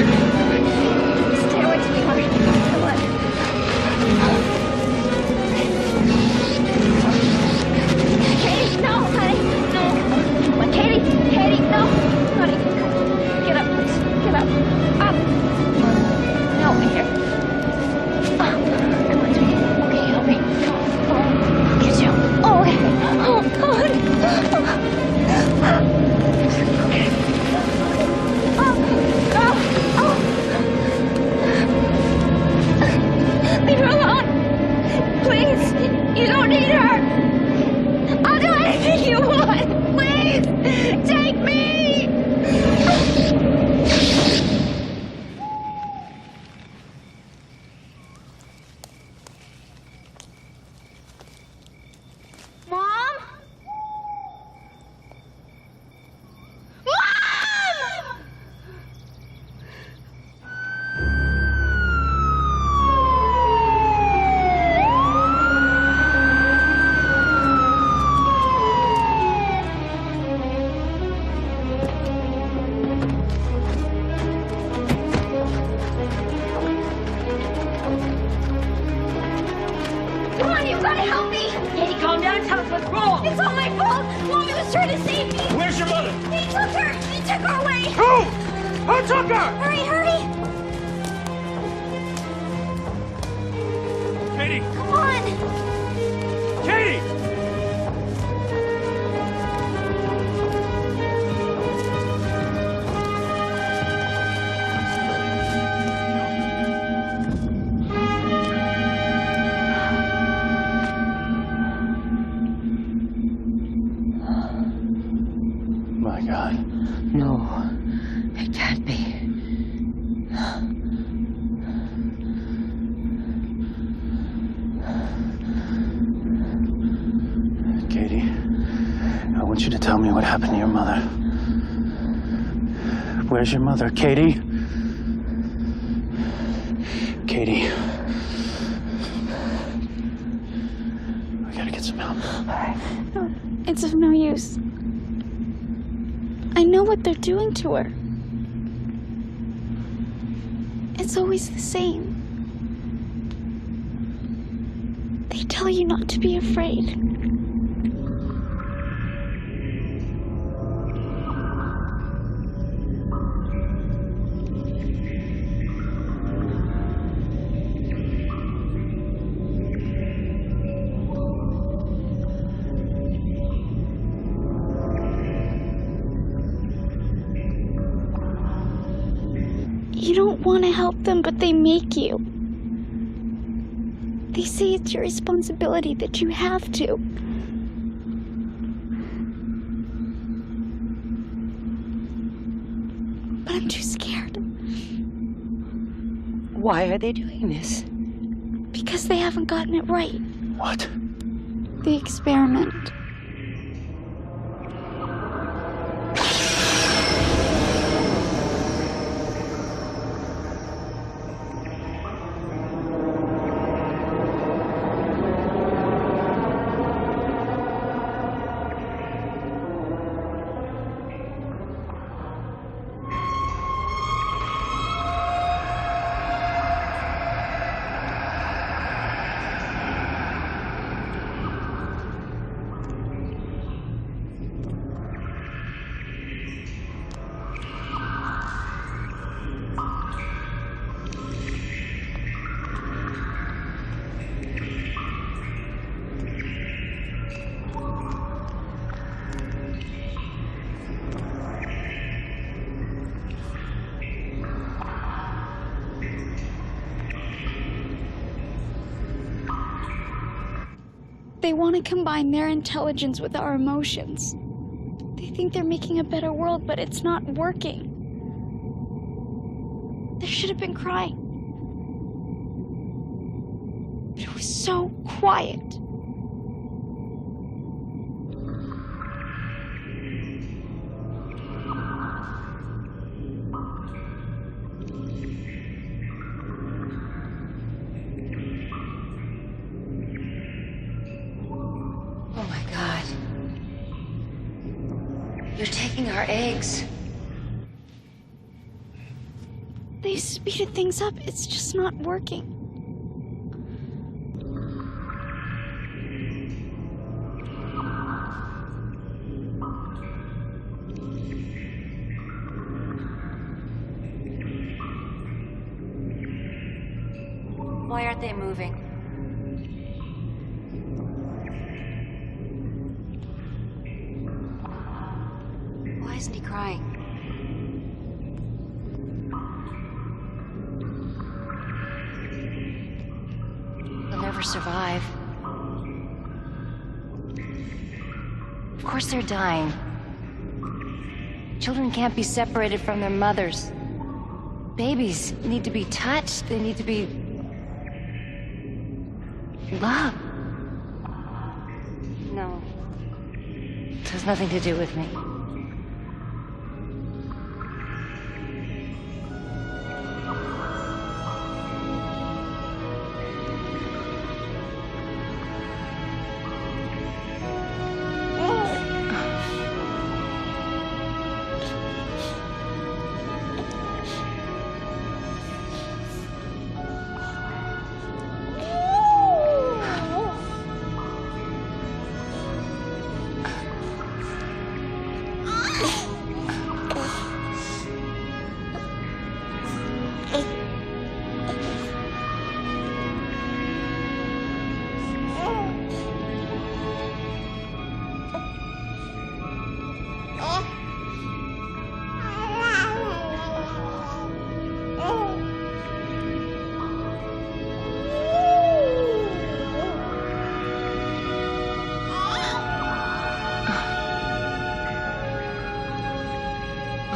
Stay away, sweetheart, come on. Katie, no, honey, no. Come on, Katie, no. Honey, get up, please, get up. Up. No, here. Come on, sweetie. Okay, help me. Come on, get you. Oh, okay. Oh, God. Okay. Leave her alone! Please! You don't need her! I'll do anything you want! Please! Take me! Mom? Mom! Come on, you gotta help me! Katie, calm down and tell us what's wrong! It's all my fault! Mommy was trying to save me! Where's your mother? He took her! He took her away! Who? Who took her? Hurry! Katie! Come on! Katie! My God. No, it can't be. Katie, I want you to tell me what happened to your mother. Where's your mother, Katie? Katie. We gotta get some help. No, it's of no use. I know what they're doing to her. It's always the same. They tell you not to be afraid. You don't want to help them, but they make you. They say it's your responsibility, that you have to. But I'm too scared. Why are they doing this? Because they haven't gotten it right. What? The experiment. They want to combine their intelligence with our emotions. They think they're making a better world, but it's not working. There should have been crying. But it was so quiet. Oh my God. You're taking our eggs. They speeded things up. It's just not working. Why aren't they moving? Why isn't he crying? They'll never survive. Of course they're dying. Children can't be separated from their mothers. Babies need to be touched. They need to be loved. No. It has nothing to do with me.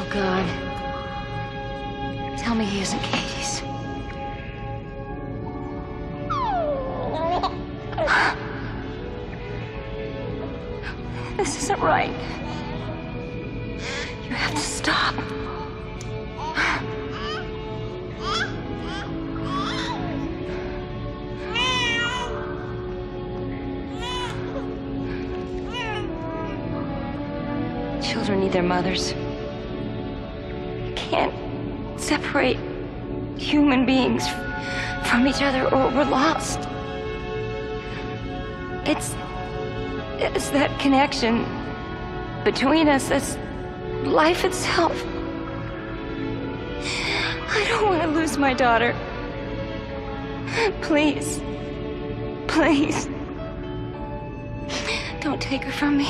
Oh, God. Tell me he isn't Katie's. This isn't right. You have to stop. Children need their mothers. You can't separate human beings from each other or we're lost. It's that connection between us that's life itself. I don't want to lose my daughter. Please, please, don't take her from me.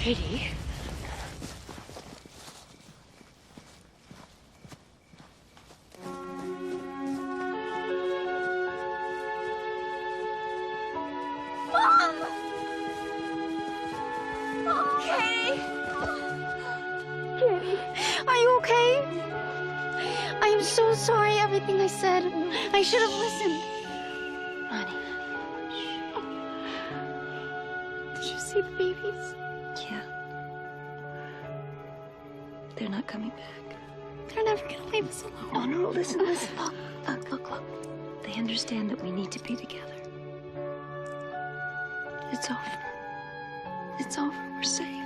Katie. Mom! Oh, Katie! Katie, are you okay? I am so sorry everything I said. I should have listened. Honey. Did you see the babies? Yeah. They're not coming back. They're never gonna leave us alone. Oh, no, listen. Look. They understand that we need to be together. It's over. It's over. We're safe.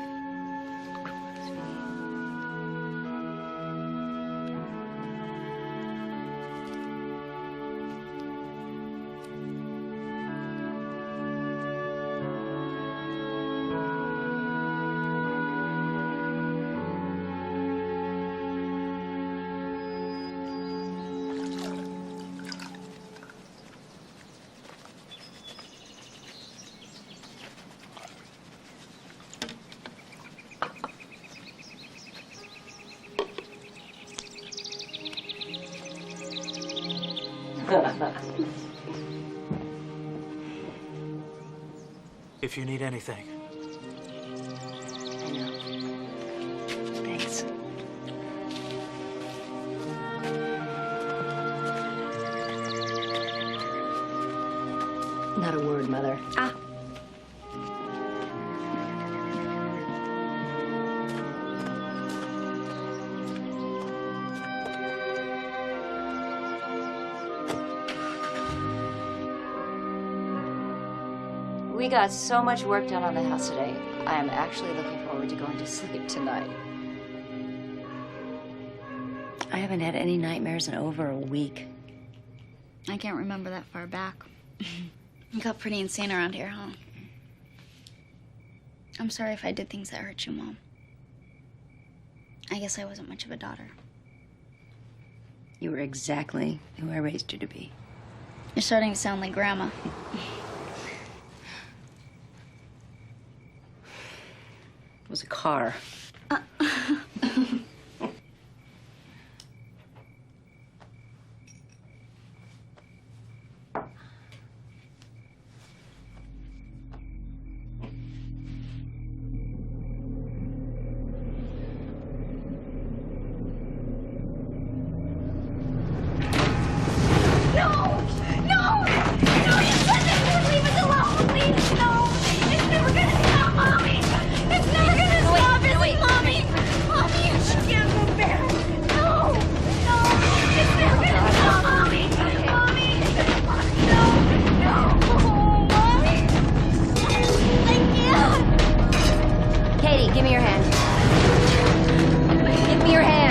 If you need anything. I know. Thanks. Not a word, Mother. Ah. We got so much work done on the house today. I am actually looking forward to going to sleep tonight. I haven't had any nightmares in over a week. I can't remember that far back. It got pretty insane around here, huh? I'm sorry if I did things that hurt you, Mom. I guess I wasn't much of a daughter. You were exactly who I raised you to be. You're starting to sound like Grandma. It was a car. Katie, give me your hand. Give me your hand.